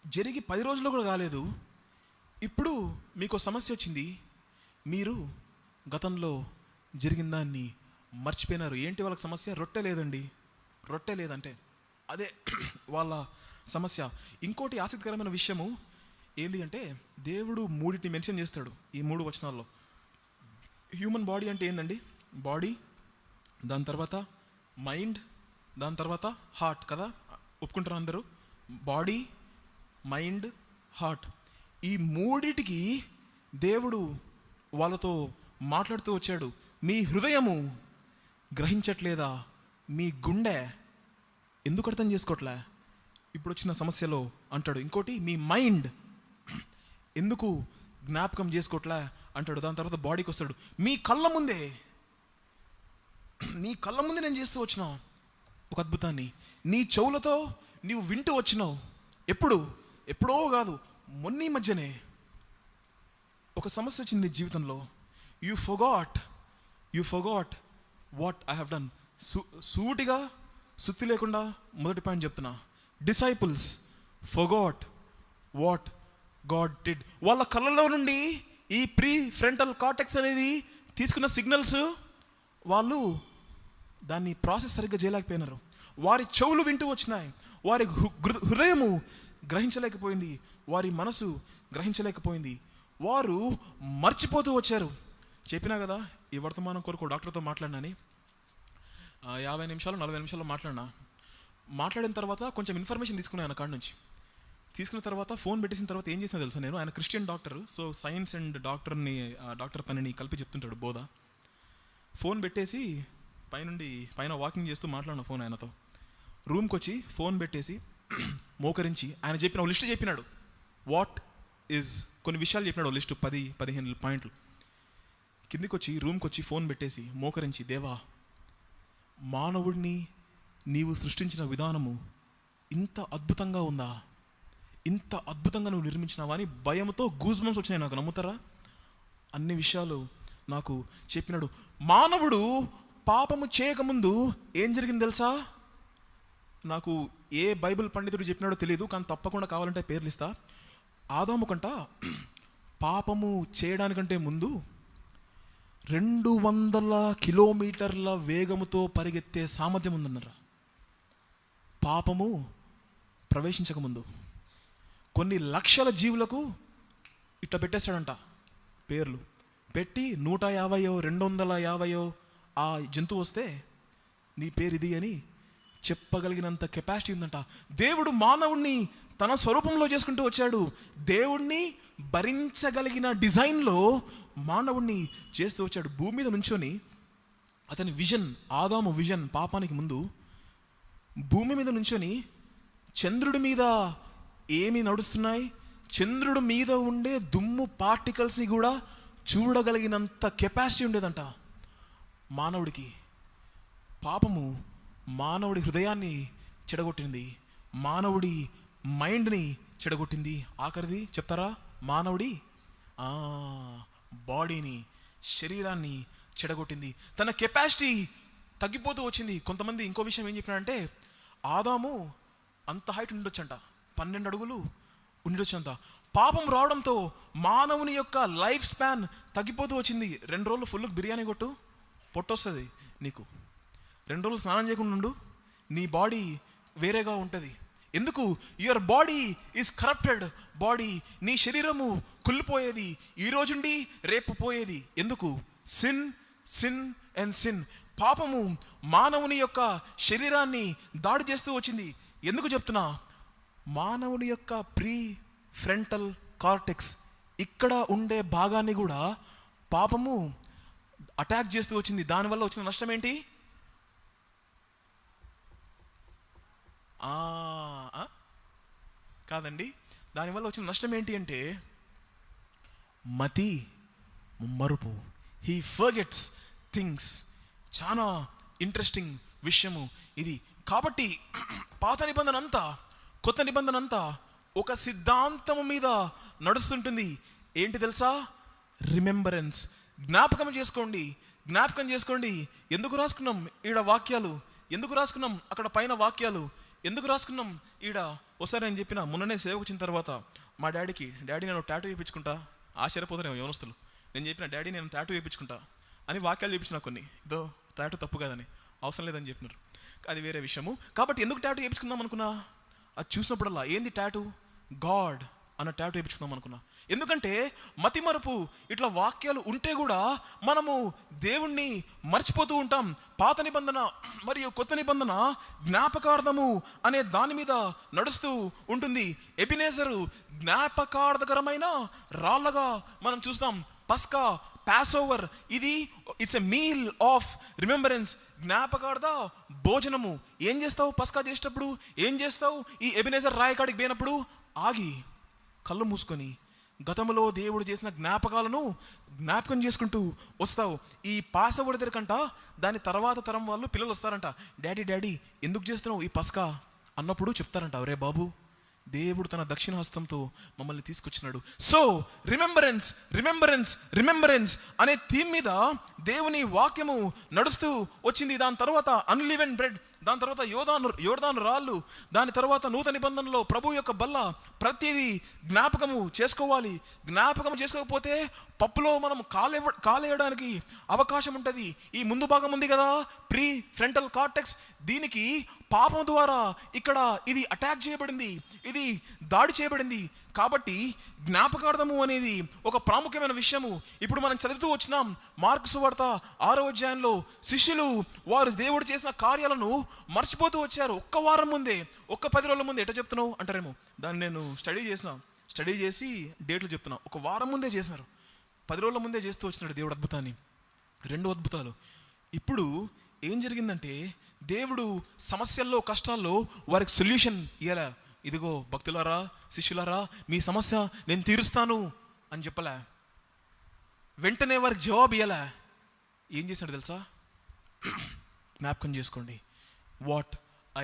జరిగి 10 రోజుల్లో కూడా కాలేదు. ఇప్పుడు మీకు సమస్య వచ్చింది. మీరు గతంలో జరిగిన దాన్ని మర్చిపోయినారు. ఏంటి వాళ్ళకి సమస్య? రొట్టె లేదండి. రొట్టె లేదంటే అదే వాళ్ళ సమస్య. ఇంకోటి ఆసక్తికరమైన విషయము ఏంటి అంటే, దేవుడు 3 మెన్షన్ చేస్తాడు ఈ 3 వచనాల్లో. హ్యూమన్ బాడీ అంటే ఏందండి? బాడీ, దాని తర్వాత మైండ్, దాని తర్వాత హార్ట్ కదా, ఒప్పుకుంటారు అందరూ? బాడీ, మైండ్, హార్ట్, ఈ 3టికి దేవుడు వాళ్ళతో మాట్లాడుతూ వచ్చాడు. మీ హృదయము గ్రహించట్లేదా? మీ గుండె ఎందుకు అర్థం చేసుకోవట్లే ఇప్పుడు వచ్చిన సమస్యలో అంటాడు. ఇంకోటి, మీ మైండ్ ఎందుకు జ్ఞాపకం చేసుకోవట్లే అంటాడు. దాని తర్వాత బాడీకి వస్తాడు. మీ కళ్ళ ముందే నేను చేస్తూ వచ్చిన ఒక అద్భుతాన్ని నీ చెవులతో నీవు వింటూ వచ్చినావు. ఎప్పుడో కాదు, మొన్న మధ్యనే ఒక సమస్య వచ్చింది నీ జీవితంలో. You forgot what I have done. సూటిగా సుత్తి లేకుండా మొదటి పాయింట్ చెప్తున్నా. Disciples forgot what God did. వాళ్ళ కళ్ళలో నుండి ఈ ప్రీ ఫ్రంటల్ కార్టెక్స్ అనేది తీసుకున్న సిగ్నల్స్ వాళ్ళు దాన్ని ప్రాసెస్ సరిగ్గా చేయలేకపోయినారు. వారి చెవులు వింటూ వచ్చినాయి, వారి హృదయము గ్రహించలేకపోయింది, వారి మనసు గ్రహించలేకపోయింది. వారు మర్చిపోతూ వచ్చారు. చెప్పినా కదా ఈ వర్తమానం కొరకు డాక్టర్తో మాట్లాడినాని 50 నిమిషాలు 40 నిమిషాల్లో మాట్లాడిన తర్వాత కొంచెం ఇన్ఫర్మేషన్ తీసుకున్నాను ఆయన కాడ నుంచి. తీసుకున్న తర్వాత ఫోన్ పెట్టేసిన తర్వాత ఏం చేసినా తెలుసా, నేను ఆయన Christian doctor, so science and doctor పనిని కలిపి చెప్తుంటాడు బోధ. ఫోన్ పెట్టేసి పైన వాకింగ్ చేస్తూ మాట్లాడిన ఫోన్ ఆయనతో. రూమ్కి వచ్చి ఫోన్ పెట్టేసి మోకరించి ఆయన చెప్పిన లిస్ట్ చెప్పినాడు. వాట్ ఈజ్ కొన్ని విషయాలు చెప్పినాడు, లిస్టు 10-15 పాయింట్లు. కిందికి వచ్చి రూమ్కి వచ్చి ఫోన్ పెట్టేసి మోకరించి, దేవా మానవుడిని నీవు సృష్టించిన విధానము ఇంత అద్భుతంగా ఉందా, ఇంత అద్భుతంగా నువ్వు నిర్మించినావా అని భయంతో గూస్ బంప్స్ వచ్చినాయి నాకు. నమ్ముతారా? అన్ని విషయాలు నాకు చెప్పినాడు. మానవుడు పాపము చేయకముందు ఏం జరిగింది తెలుసా? నాకు ఏ బైబిల్ పండితుడు చెప్పినాడో తెలియదు, కానీ తప్పకుండా కావాలంటే పేర్లు ఇస్తా. ఆదాము కంట పాపము చేయడానికంటే ముందు 200 కిలోమీటర్ల వేగముతో పరిగెత్తే సామర్థ్యం ఉందన్నారా. పాపము ప్రవేశించకముందు కొన్ని లక్షల జీవులకు ఇట్లా పెట్టేస్తాడంట పేర్లు పెట్టి, 150 250 ఆ జంతువు వస్తే నీ పేరు ఇది అని చెప్పగలిగినంత కెపాసిటీ ఉందంట. దేవుడు మానవుణ్ణి తన స్వరూపంలో చేసుకుంటూ వచ్చాడు. దేవుణ్ణి భరించగలిగిన డిజైన్లో మానవుణ్ణి చేస్తూ వచ్చాడు. భూమి మీద నుంచొని అతని విజన్, ఆదాము విజన్ పాపానికి ముందు భూమి మీద నుంచొని చంద్రుడి మీద ఏమి నడుస్తున్నాయి, చంద్రుడి మీద ఉండే దుమ్ము పార్టికల్స్ని కూడా చూడగలిగినంత కెపాసిటీ ఉండేదంట మానవుడికి. పాపము మానవుడి హృదయాన్ని చెడగొట్టింది, మానవుడి మైండ్ని చెడగొట్టింది, ఆఖరిది చెప్తారా, మానవుడి బాడీని, శరీరాన్ని చెడగొట్టింది. తన కెపాసిటీ తగ్గిపోతూ వచ్చింది. కొంతమంది ఇంకో విషయం ఏం చెప్పినారంటే, ఆదాము అంత హైట్ ఉండొచ్చంట, 12 అడుగులు ఉండొచ్చంట. పాపం రావడంతో మానవుని యొక్క లైఫ్ స్పాన్ తగ్గిపోతూ వచ్చింది. 2 రోజులు ఫుల్ బిర్యానీ కొట్టు, పొట్టొస్తుంది నీకు. 2 రోజులు స్నానం చేయకుండా ఉండు, నీ బాడీ వేరేగా ఉంటుంది. ఎందుకు? Your body is corrupted body. నీ శరీరము కుళ్ళిపోయేది, ఈ రోజుండి రేపు పోయేది. ఎందుకు? Sin sin and sin. పాపము మానవుని యొక్క శరీరాన్ని దాడి చేస్తూ వచ్చింది. ఎందుకు చెప్తున్నా? మానవుని యొక్క ప్రీ ఫ్రంటల్ కార్టెక్స్ ఇక్కడ ఉండే భాగాన్ని కూడా పాపము అటాక్ చేస్తూ వచ్చింది. దానివల్ల వచ్చిన నష్టం ఏంటి? కాదండి, దానివల్ల వచ్చిన నష్టం ఏంటి అంటే మతి మరుపు. He forgets things. చాలా ఇంట్రెస్టింగ్ విషయము ఇది. కాబట్టి పాత నిబంధన అంతా కొత్త నిబంధన అంతా ఒక సిద్ధాంతము మీద నడుస్తుంటుంది. ఏంటి తెలుసా? రిమెంబరెన్స్. జ్ఞాపకం చేసుకోండి, జ్ఞాపకం చేసుకోండి. ఎందుకు రాసుకున్నాం ఈడ వాక్యాలు? ఎందుకు రాసుకున్నాం అక్కడ పైన వాక్యాలు? ఎందుకు రాసుకున్నాం ఈడ? ఒకసారి నేను చెప్పిన, మొన్ననే సేవకు వచ్చిన తర్వాత మా డాడీ నేను టాటూ వేయించుకుంటా. ఆశ్చర్యపోతారేమో యవనస్తులు. నేను చెప్పిన, డాడీ నేను టాటూ వేయించుకుంటా అని వాక్యాలు చూపించిన కొన్ని. ఇదో టాటూ తప్పు కాదని, అవసరం లేదని చెప్పినారు. అది వేరే విషయము. కాబట్టి ఎందుకు టాటూ వేయించుకుందాం అనుకున్నా? అది చూసినప్పుడల్లా ఏంది టాటూ? గాడ్ అన్న టాటూ వేయించుకుందాం అనుకున్నా. ఎందుకంటే మతి మరుపు ఇట్లా వాక్యాలు ఉంటే కూడా మనము దేవుణ్ణి మర్చిపోతూ ఉంటాం. పాత నిబంధన మరియు కొత్త నిబంధన జ్ఞాపకార్థము అనే దాని మీద నడుస్తూ ఉంటుంది. ఎబినేజరు జ్ఞాపకార్థకరమైన రాళ్ళగా మనం చూస్తాం. పస్కా, పాస్ ఓవర్, ఇది it's a meal of remembrance. జ్ఞాపకార్థ భోజనము. ఏం చేస్తావు పస్కా చేసేటప్పుడు? ఏం చేస్తావు? ఈ ఎబినేజర్ రాయకాడికి పోయినప్పుడు ఆగి కళ్ళు మూసుకొని గతంలో దేవుడు చేసిన జ్ఞాపకాలను జ్ఞాపకం చేసుకుంటూ వస్తావు. ఈ పాస్ ఓవర్ దగ్గరకంట దాని తర్వాత తరం వాళ్ళు పిల్లలు వస్తారంట, డాడీ ఎందుకు చేస్తున్నావు ఈ పస్కా అన్నప్పుడు చెప్తారంట, రే బాబు దేవుడు తన దక్షిణ హస్తంతో మమ్మల్ని తీసుకొచ్చినాడు. సో రిమెంబరెన్స్ రిమెంబరెన్స్ రిమెంబరెన్స్ అనే థీమ్ మీద దేవుని వాక్యము నడుస్తూ వచ్చింది. దాని తర్వాత అన్లివెన్ బ్రెడ్, దాని తర్వాత యోర్దాను రాళ్ళు, దాని తర్వాత నూతన నిబంధనలో ప్రభు యొక్క బల్ల. ప్రతిదీ జ్ఞాపకము చేసుకోవాలి. జ్ఞాపకం చేసుకోకపోతే పప్పులో మనం కాలేయడానికి అవకాశం ఉంటుంది. ఈ ముందు భాగం ఉంది కదా, ప్రీ ఫ్రంటల్ కార్టెక్స్, దీనికి పాపం ద్వారా ఇక్కడ ఇది అటాక్ చేయబడింది, ఇది దాడి చేయబడింది. కాబట్టి జ్ఞాపకార్థము అనేది ఒక ప్రాముఖ్యమైన విషయము. ఇప్పుడు మనం చదువుతూ వచ్చినాం మార్కు సువార్త 6వ అధ్యాయంలో శిష్యులు వారు దేవుడు చేసిన కార్యాలను మర్చిపోతూ వచ్చారు. ఒక్క వారం ముందే, ఒక్క 10 రోజుల ముందే. ఎట్లా చెప్తున్నావు అంటారేమో, దాన్ని నేను స్టడీ చేసి డేట్లు చెప్తున్నా. ఒక వారం ముందే చేసినారు, 10 రోజుల ముందే చేస్తూ వచ్చినాడు దేవుడు అద్భుతాన్ని. 2 అద్భుతాలు. ఇప్పుడు ఏం జరిగిందంటే దేవుడు సమస్యల్లో కష్టాల్లో వారికి సొల్యూషన్ ఇయ్యాల. ఇదిగో భక్తులారా, శిష్యులారా, మీ సమస్య నేను తీరుస్తాను అని చెప్పలే. వెంటనే వారికి జవాబు ఇయ్యాలా. ఏం చేశాడు తెలుసా? జ్ఞాపకం చేసుకోండి, what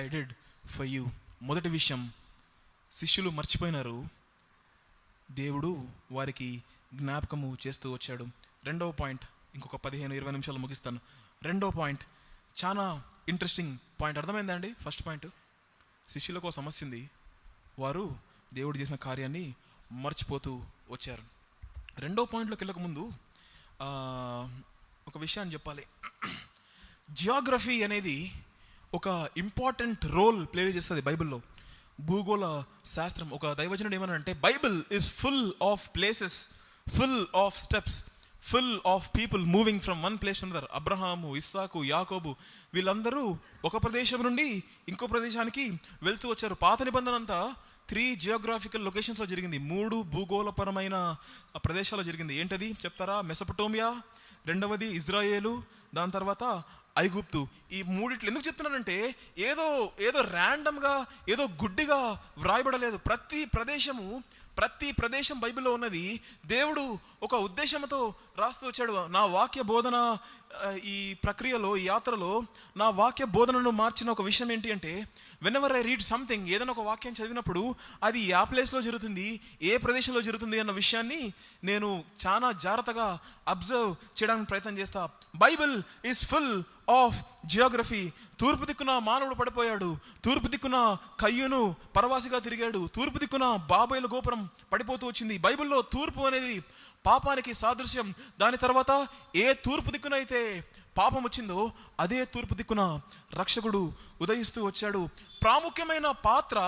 I did for you. మొదటి విషయం, శిష్యులు మర్చిపోయినారు, దేవుడు వారికి జ్ఞాపకము చేస్తూ వచ్చాడు. రెండవ పాయింట్, ఇంకొక 15-20 నిమిషాలు ముగిస్తాను. రెండో పాయింట్ చాలా ఇంట్రెస్టింగ్ పాయింట్. అర్థమైందా అండి? ఫస్ట్ పాయింట్, శిష్యులకు సమస్య ఉంది, వారు దేవుడు చేసిన కార్యాన్ని మర్చిపోతూ వచ్చారు. రెండో పాయింట్లోకి వెళ్ళక ముందు ఒక విషయాన్ని చెప్పాలి. జియోగ్రఫీ అనేది ఒక ఇంపార్టెంట్ రోల్ ప్లే చేస్తుంది బైబిల్లో. భూగోళ శాస్త్రం. ఒక దైవజనుడు ఏమన్నాడంటే, Bible is full of places, full of steps, full of people moving from one place to another. Abraham, Isaac, యాకోబు వీళ్ళందరూ ఒక ప్రదేశం నుండి ఇంకో ప్రదేశానికి వెళ్తూ వచ్చారు. పాత నిబంధన అంతా 3 జియోగ్రాఫికల్ లొకేషన్స్లో జరిగింది. 3 భూగోళపరమైన ప్రదేశాల్లో జరిగింది. ఏంటది చెప్తారా? మెసొపటోమియా, రెండవది ఇజ్రాయేలు, దాని తర్వాత ఐగుప్తు. ఈ మూడిట్లు ఎందుకు చెప్తున్నానంటే ఏదో ర్యాండమ్గా, ఏదో గుడ్డిగా వ్రాయబడలేదు. ప్రతి ప్రదేశం బైబిల్లో ఉన్నది. దేవుడు ఒక ఉద్దేశంతో రాస్తూ వచ్చాడు. నా వాక్య బోధన ఈ ప్రక్రియలో, ఈ యాత్రలో నా వాక్య బోధనను మార్చిన ఒక విషయం ఏంటి అంటే, వెనెవర్ ఐ రీడ్ సంథింగ్, ఏదైనా ఒక వాక్యం చదివినప్పుడు అది ఏ ప్లేస్లో జరుగుతుంది, ఏ ప్రదేశంలో జరుగుతుంది అన్న విషయాన్ని నేను చాలా జాగ్రత్తగా అబ్జర్వ్ చేయడానికి ప్రయత్నం చేస్తా. Bible is full of Geography. తూర్పు దిక్కున మానవుడు పడిపోయాడు, తూర్పు దిక్కున కయ్యూను పరవాసిగా తిరిగాడు, తూర్పు దిక్కున బాబేలు గోపురం పడిపోతూ వచ్చింది. బైబిల్లో తూర్పు అనేది పాపానికి సాదృశ్యం. దాని తర్వాత ఏ తూర్పు దిక్కునైతే పాపం వచ్చిందో అదే తూర్పు దిక్కున రక్షకుడు ఉదయిస్తూ వచ్చాడు. ప్రాముఖ్యమైన పాత్ర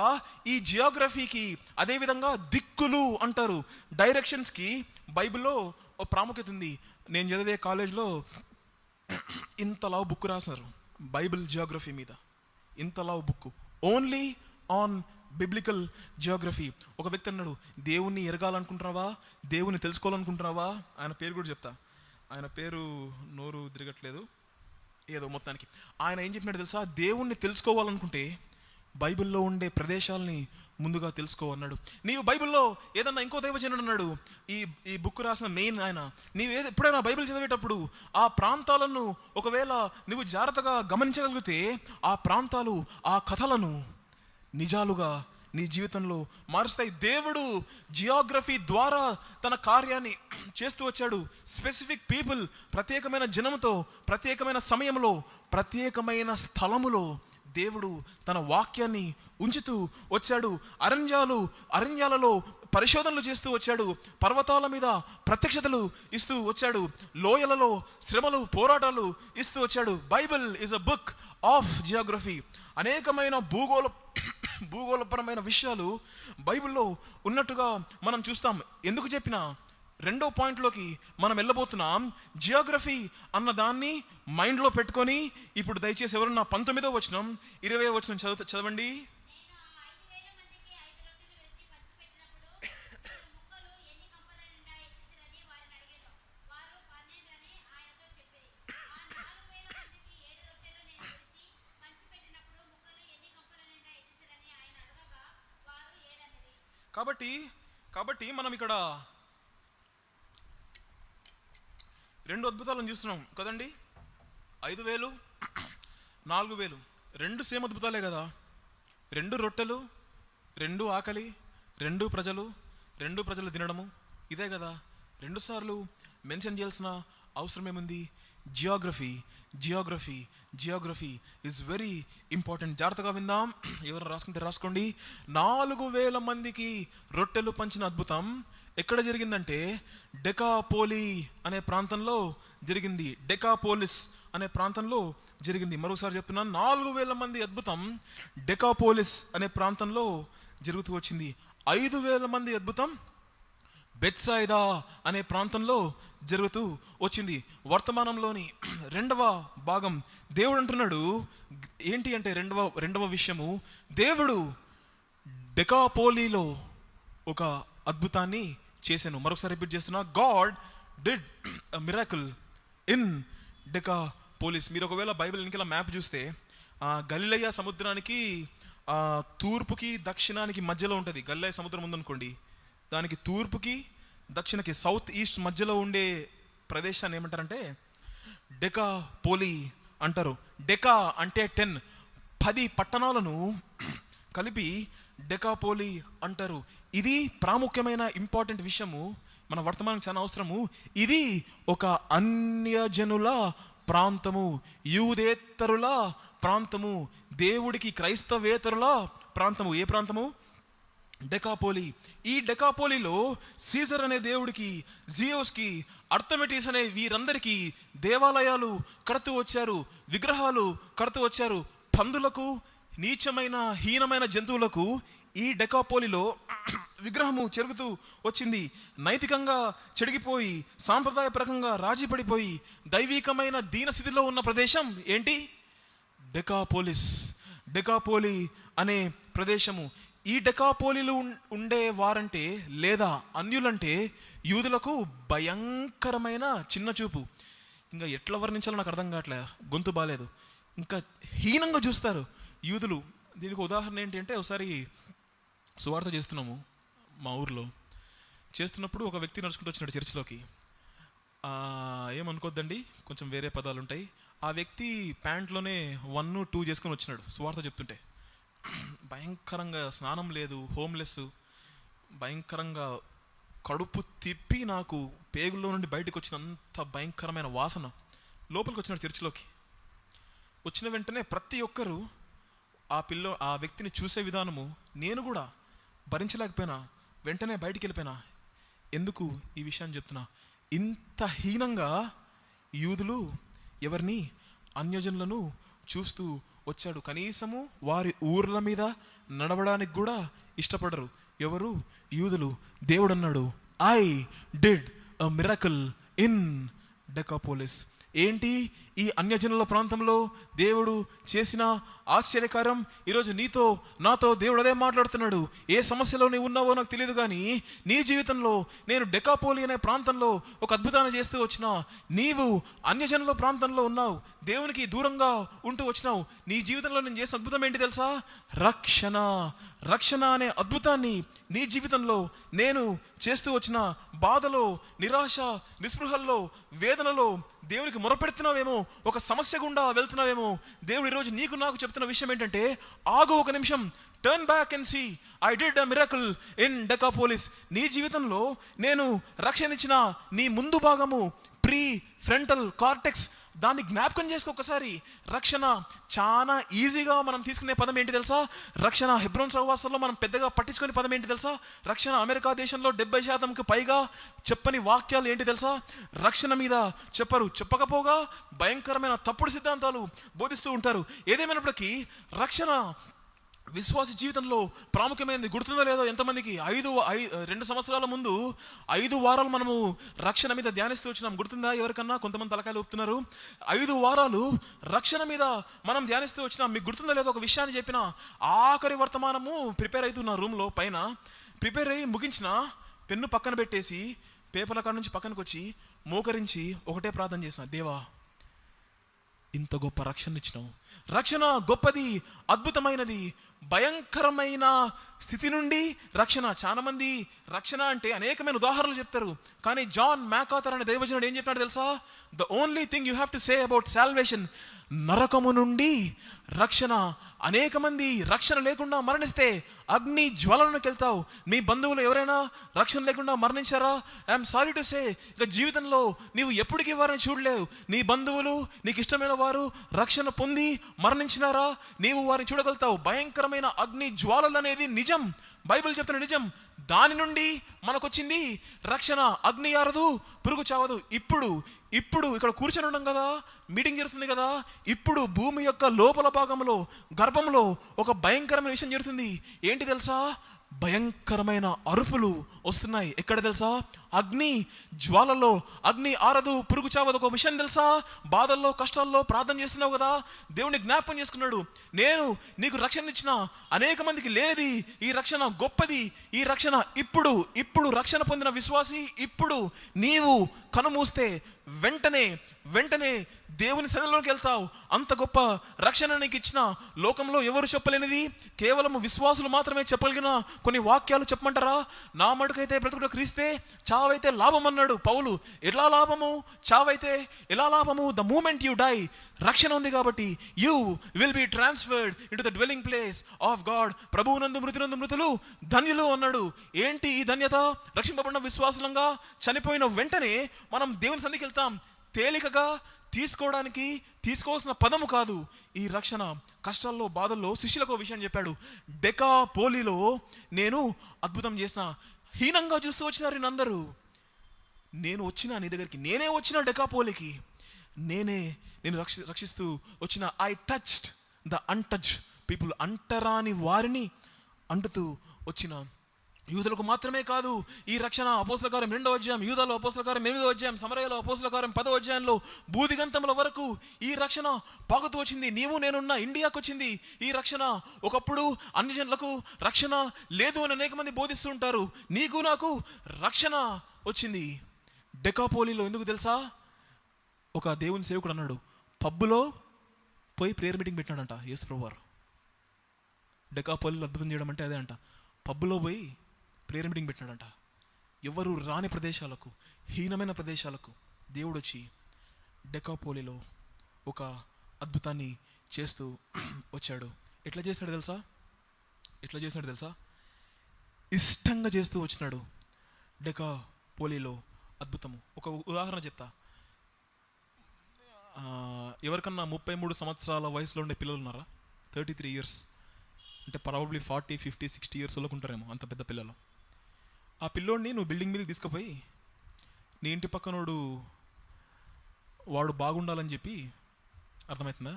ఈ జియోగ్రఫీకి, అదేవిధంగా దిక్కులు అంటారు, డైరెక్షన్స్కి బైబిల్లో ఓ ప్రాముఖ్యత ఉంది. నేను చదివే కాలేజ్లో ఇంతలా బుక్ రాశారు బైబిల్ జియోగ్రఫీ మీద. ఇంతలా book only on biblical Geography. ఒక వ్యక్తి అన్నాడు, దేవుణ్ణి ఎరగాలనుకుంటున్నావా, దేవుణ్ణి తెలుసుకోవాలనుకుంటున్నావా? ఆయన పేరు కూడా చెప్తా, ఆయన పేరు నోరు తిరగట్లేదు, ఏదో మొత్తానికి ఆయన ఏం చెప్పినాడు తెలుసా? దేవుణ్ణి తెలుసుకోవాలనుకుంటే బైబిల్లో ఉండే ప్రదేశాలని ముందుగా తెలుసుకో అన్నాడు. నీవు బైబిల్లో ఏదన్నా ఇంకో దైవజనుడు అన్నాడు, ఈ బుక్ రాసిన మెయిన్ ఆయన, నీవు ఎప్పుడైనా బైబిల్ చదివేటప్పుడు ఆ ప్రాంతాలను ఒకవేళ నువ్వు జాగ్రత్తగా గమనించగలిగితే ఆ ప్రాంతాలు, ఆ కథలను నిజాలుగా నీ జీవితంలో మారుస్తాయి. దేవుడు జియోగ్రఫీ ద్వారా తన కార్యాన్ని చేస్తూ వచ్చాడు. స్పెసిఫిక్ పీపుల్, ప్రత్యేకమైన జనంతో, ప్రత్యేకమైన సమయంలో, ప్రత్యేకమైన స్థలములో దేవుడు తన వాక్యాన్ని ఉంచుతూ వచ్చాడు. అరణ్యాలలో పరిశోధనలు చేస్తూ వచ్చాడు. పర్వతాల మీద ప్రత్యక్షతలు ఇస్తూ వచ్చాడు. లోయలలో శ్రమలు, పోరాటాలు ఇస్తూ వచ్చాడు. Bible is a book of Geography. అనేకమైన భూగోళపరమైన విషయాలు బైబిల్లో ఉన్నట్టుగా మనం చూస్తాం. ఎందుకు చెప్పినా రెండో పాయింట్లోకి మనం వెళ్ళబోతున్నాం. జియోగ్రఫీ అన్న దాన్ని మైండ్లో పెట్టుకొని ఇప్పుడు దయచేసి ఎవరన్నా 19వ వచనం 20వ వచనం చదవండి. కాబట్టి మనం ఇక్కడ 2 అద్భుతాలను చూస్తున్నాం కదండి. 5,000, 4,000, 2 సేమ్ అద్భుతాలే కదా. 2 రొట్టెలు, రెండు ఆకలి, రెండు ప్రజలు తినడము, ఇదే కదా. 2 సార్లు మెన్షన్ చేయాల్సిన అవసరం ఏముంది? Geography is very important. జాగ్రత్తగా విందాం. ఎవరు రాసుకుంటే రాసుకోండి. 4,000 మందికి రొట్టెలు పంచిన అద్భుతం ఎక్కడ జరిగిందంటే డెకాపోలి అనే ప్రాంతంలో జరిగింది. డెకాపోలిస్ అనే ప్రాంతంలో జరిగింది. మరోసారి చెప్తున్నాను, 4,000 మంది అద్భుతం డెకాపోలిస్ అనే ప్రాంతంలో జరుగుతూ వచ్చింది. 5,000 మంది అద్భుతం బెత్సాయిదా అనే ప్రాంతంలో జరుగుతూ వచ్చింది. వర్తమానంలోని 2వ భాగం దేవుడు అంటున్నాడు ఏంటి అంటే, రెండవ విషయము, దేవుడు డెకాపోలిలో ఒక అద్భుతాన్ని చేశాను. మరొకసారి రిపీట్ చేస్తున్నా, God did a miracle in Decapolis. మీరు ఒకవేళ బైబిల్ వెనకాల మ్యాప్ చూస్తే గలిలయ సముద్రానికి తూర్పుకి దక్షిణానికి మధ్యలో ఉంటుంది. గలిలయ సముద్రం ఉందనుకోండి, దానికి తూర్పుకి దక్షిణకి సౌత్ ఈస్ట్ మధ్యలో ఉండే ప్రదేశాన్ని ఏమంటారంటే డెకాపోలి అంటారు. డెకా అంటే 10 పట్టణాలను కలిపి డెకాపోలి అంటారు. ఇది ప్రాముఖ్యమైన ఇంపార్టెంట్ విషయము, మన వర్తమానం చాలా అవసరము. ఇది ఒక అన్యజనుల ప్రాంతము, యూదేతరుల ప్రాంతము, దేవుడికి క్రైస్తవేతరుల ప్రాంతము. ఏ ప్రాంతము? డెకాపోలి. ఈ డెకాపోలిలో సీజర్ అనే దేవుడికి, జియోస్కి, అర్థమెటిస్ అనే వీరందరికీ దేవాలయాలు కడుతూ వచ్చారు, విగ్రహాలు కడుతూ వచ్చారు. పందులకు, నీచమైన హీనమైన జంతువులకు ఈ డెకాపోలిలో విగ్రహము చెరుగుతూ వచ్చింది. నైతికంగా చెడిగిపోయి, సాంప్రదాయపరంగా రాజీ పడిపోయి, దైవికమైన దీనస్థితిలో ఉన్న ప్రదేశం ఏంటి? డెకాపోలి అనే ప్రదేశము. ఈ డెకాపోలిలో ఉండే వారంటే లేదా అన్యులంటే యూదులకు భయంకరమైన చిన్న చూపు. ఇంకా ఎట్లా వర్ణించాలో నాకు అర్థం కావట్లే, గొంతు బాలేదు. ఇంకా హీనంగా చూస్తారు యూదులు. దీనికి ఉదాహరణ ఏంటి అంటే, ఒకసారి సువార్త చేస్తున్నాము మా ఊర్లో. చేస్తున్నప్పుడు ఒక వ్యక్తి నడుచుకుంటూ వచ్చినాడు చర్చిలోకి. ఏమనుకోద్దండి, కొంచెం వేరే పదాలు ఉంటాయి. ఆ వ్యక్తి ప్యాంట్లోనే 1, 2 చేసుకొని వచ్చినాడు సువార్త చెప్తుంటే. భయంకరంగా స్నానం లేదు, హోమ్లెస్, భయంకరంగా కడుపు తిప్పి నాకు పేగుల్లో నుండి బయటకు వచ్చినంత భయంకరమైన వాసన. లోపలికి వచ్చినాడు చర్చిలోకి. వచ్చిన వెంటనే ప్రతి ఒక్కరూ ఆ వ్యక్తిని చూసే విధానము నేను కూడా భరించలేకపోయినా, వెంటనే బయటికి వెళ్ళిపోయినా. ఎందుకు ఈ విషయాన్ని చెప్తున్నా? ఇంత హీనంగా యూదులు ఎవరిని? అన్యజనులను చూస్తూ వచ్చాడు. కనీసము వారి ఊర్ల మీద నడవడానికి కూడా ఇష్టపడరు. ఎవరు? యూదులు. దేవుడు అన్నాడు, I did a miracle in Decapolis. ఏంటి ఈ అన్యజనుల ప్రాంతంలో దేవుడు చేసిన ఆశ్చర్యకార్యం? ఈరోజు నీతో నాతో దేవుడు అదే మాట్లాడుతున్నాడు. ఏ సమస్యలో నీవు ఉన్నావో నాకు తెలియదు, కానీ నీ జీవితంలో నేను డెకాపోలి అనే ప్రాంతంలో ఒక అద్భుతాన్ని చేస్తూ వచ్చినా, నీవు అన్యజనుల ప్రాంతంలో ఉన్నావు, దేవునికి దూరంగా ఉంటూ వచ్చినావు. నీ జీవితంలో నేను చేసిన అద్భుతం ఏంటి తెలుసా? రక్షణ అనే అద్భుతాన్ని నీ జీవితంలో నేను చేస్తూ వచ్చిన బాధలో, నిరాశ, నిస్పృహల్లో, వేదనలో దేవునికి మొరపెడుతున్నావేమో, ఒక సమస్య గుండా వెళ్తున్నావేమో. దేవుడు ఈరోజు నీకు నాకు చెప్తున్న విషయం ఏంటంటే, ఆగు ఒక నిమిషం, turn back and see I did a miracle in Decapolis. నీ జీవితంలో నేను రక్షణ ఇచ్చిన నీ ముందు భాగము, ప్రీ ఫ్రంటల్ కార్టెక్స్, దాన్ని జ్ఞాపకం చేసుకో ఒకసారి. రక్షణ చాలా ఈజీగా మనం తీసుకునే పదం ఏంటి తెలుసా? రక్షణ హెబ్రోన్ సహవాసంలో మనం పెద్దగా పట్టించుకునే పదం ఏంటి తెలుసా? రక్షణ అమెరికా దేశంలో 70% పైగా చెప్పని వాక్యాలు ఏంటి తెలుసా? రక్షణ మీద చెప్పకపోగా భయంకరమైన తప్పుడు సిద్ధాంతాలు బోధిస్తూ ఉంటారు. ఏదేమైనప్పటికీ రక్షణ విశ్వాస జీవితంలో ప్రాముఖ్యమైనది. గుర్తుందో లేదో ఎంతమందికి? 2 సంవత్సరాల ముందు 5 వారాలు మనము రక్షణ మీద ధ్యానిస్తూ వచ్చినాం. గుర్తుందా ఎవరికన్నా? కొంతమంది తలకాయలు ఊపుతున్నారు. 5 వారాలు రక్షణ మీద మనం ధ్యానిస్తూ వచ్చినాం. మీకు గుర్తుందో లేదో ఒక విషయాన్ని చెప్పిన, ఆఖరి వర్తమానము ప్రిపేర్ అవుతున్న రూమ్లో పైన ప్రిపేర్ అయ్యి ముగించిన, పెన్ను పక్కన పెట్టేసి పేపర్ల కాడ నుంచి పక్కనకు వచ్చి మోకరించి ఒకటే ప్రార్థన చేసిన, దేవా ఇంత గొప్ప రక్షణ ఇచ్చినావు. రక్షణ గొప్పది, అద్భుతమైనది, భయంకరమైన స్థితి నుండి రక్షణ. చాలా మంది రక్షణ అంటే అనేకమైన ఉదాహరణలు చెప్తారు, కానీ జాన్ మ్యాకాథర్ అనే దైవజనుడు ఏం చెప్పినాడు తెలుసా? The only thing you have to say about salvation, నరకము నుండి రక్షణ. అనేక మంది రక్షణ లేకుండా మరణిస్తే అగ్ని జ్వాలలోకి వెళ్తావు. మీ బంధువులు ఎవరైనా రక్షణ లేకుండా మరణించారా? ఐఎమ్ సారీ టు సే, ఇక జీవితంలో నీవు ఎప్పటికీ వారిని చూడలేవు. నీ బంధువులు, నీకు ఇష్టమైన వారు రక్షణ పొంది మరణించినారా? నీవు వారిని చూడగలుగుతావు. భయంకరమైన అగ్ని జ్వాలలు అనేది నిజం, బైబిల్ చెప్తున్న నిజం. దాని నుండి మనకొచ్చింది రక్షణ. అగ్ని ఆరదు, పురుగు చావదు. ఇప్పుడు ఇక్కడ కూర్చొని ఉన్నాం కదా, మీటింగ్ జరుగుతుంది కదా, ఇప్పుడు భూమి యొక్క లోపల భాగంలో, గర్భంలో ఒక భయంకరమైన విషయం జరుగుతుంది. ఏంటి తెలుసా? భయంకరమైన అరుపులు వస్తున్నాయి. ఎక్కడ తెలుసా? అగ్ని జ్వాలలో. అగ్ని ఆరదు, పురుగు చావదు. ఒక విషయం తెలుసా? బాధల్లో, కష్టాల్లో ప్రార్థన చేస్తున్నావు కదా, దేవుని జ్ఞాపకం చేసుకున్నాడు. నేను నీకు రక్షణ ఇచ్చిన, అనేక మందికి లేనిది ఈ రక్షణ, గొప్పది ఈ రక్షణ. ఇప్పుడు రక్షణ పొందిన విశ్వాసి, ఇప్పుడు నీవు కనుమూస్తే వెంటనే దేవుని సన్నిధిలోకి వెళ్తావు. అంత గొప్ప రక్షణ నీకు ఇచ్చిన, లోకంలో ఎవరు చెప్పలేనిది కేవలం విశ్వాసులు మాత్రమే చెప్పగలిగిన కొన్ని వాక్యాలు చెప్పమంటారా? నా మటుకైతే బ్రతుకుట క్రీస్తే, చావైతే లాభం అన్నాడు పౌలు. ఎలా లాభము? చావైతే ఎలా లాభము? ద మూమెంట్ యు డై, రక్షణ ఉంది కాబట్టి you will be transferred into the dwelling place of God. ప్రభువునందు మృతులు ధన్యులు అన్నాడు. ఏంటి ఈ ధన్యత? రక్షింపబడిన విశ్వాసులంగా చనిపోయిన వెంటనే మనం దేవుని సన్నిధికి వెళ్తాం. తేలికగా తీసుకోవాల్సిన పదము కాదు ఈ రక్షణ. కష్టాల్లో, బాధల్లో శిష్యులకు విషయం చెప్పాడు. డెకాపోలిలో నేను అద్భుతం చేసిన. హీనంగా చూస్తూ వచ్చినారు అందరూ. నేను వచ్చిన నీ దగ్గరికి, నేనే వచ్చిన డెకాపోలికి, నేను రక్షిస్తూ వచ్చిన. I touched the untouch people, అంటరాని వారిని అంటుతూ వచ్చిన. యూదులకు మాత్రమే కాదు ఈ రక్షణ. అపోస్తల కార్యం 2వ అధ్యాయం, యూదాలో అపోస్తల కార్యం 8వ అధ్యాయం, సమరయలో అపోస్తల కార్యం 10వ అధ్యాయంలో బూదిగంతముల వరకు ఈ రక్షణ పాకుతూ వచ్చింది. నీవు నేనున్న ఇండియాకు వచ్చింది ఈ రక్షణ. ఒకప్పుడు అన్ని జనులకు రక్షణ లేదు అని అనేక మంది బోధిస్తూ ఉంటారు. నీకు నాకు రక్షణ వచ్చింది. డెకాపోలిలో ఎందుకు తెలుసా? ఒక దేవుని సేవకుడు అన్నాడు, పబ్బులో పోయి ప్రేయర్ మీటింగ్ పెట్టినాడంట యేసు ప్రభువారు. డెకాపోలిలో అద్భుతం చేయడం అంటే అదే అంట. పబ్బులో పోయి ప్రేయర్ మీటింగ్ పెట్టినాడంట. ఎవరు రాని ప్రదేశాలకు, హీనమైన ప్రదేశాలకు దేవుడు వచ్చి డెకాపోలిలో ఒక అద్భుతాన్ని చేస్తూ వచ్చాడు. ఎట్లా చేశాడు తెలుసా? ఇష్టంగా చేస్తూ వచ్చినాడు డెకాపోలిలో అద్భుతము. ఒక ఉదాహరణ చెప్తా. ఎవరికన్నా 33 సంవత్సరాల వయసులో ఉండే పిల్లలు ఉన్నారా? 33 years అంటే ప్రాబబ్లీ 40, 50, 60 years వాళ్ళకు ఉంటారేమో, అంత పెద్ద పిల్లలు. ఆ పిల్లోడిని నువ్వు బిల్డింగ్ మీదకి తీసుకుపోయి, నీ ఇంటి పక్కనోడు వాడు బాగుండాలని చెప్పి, అర్థమవుతుందా?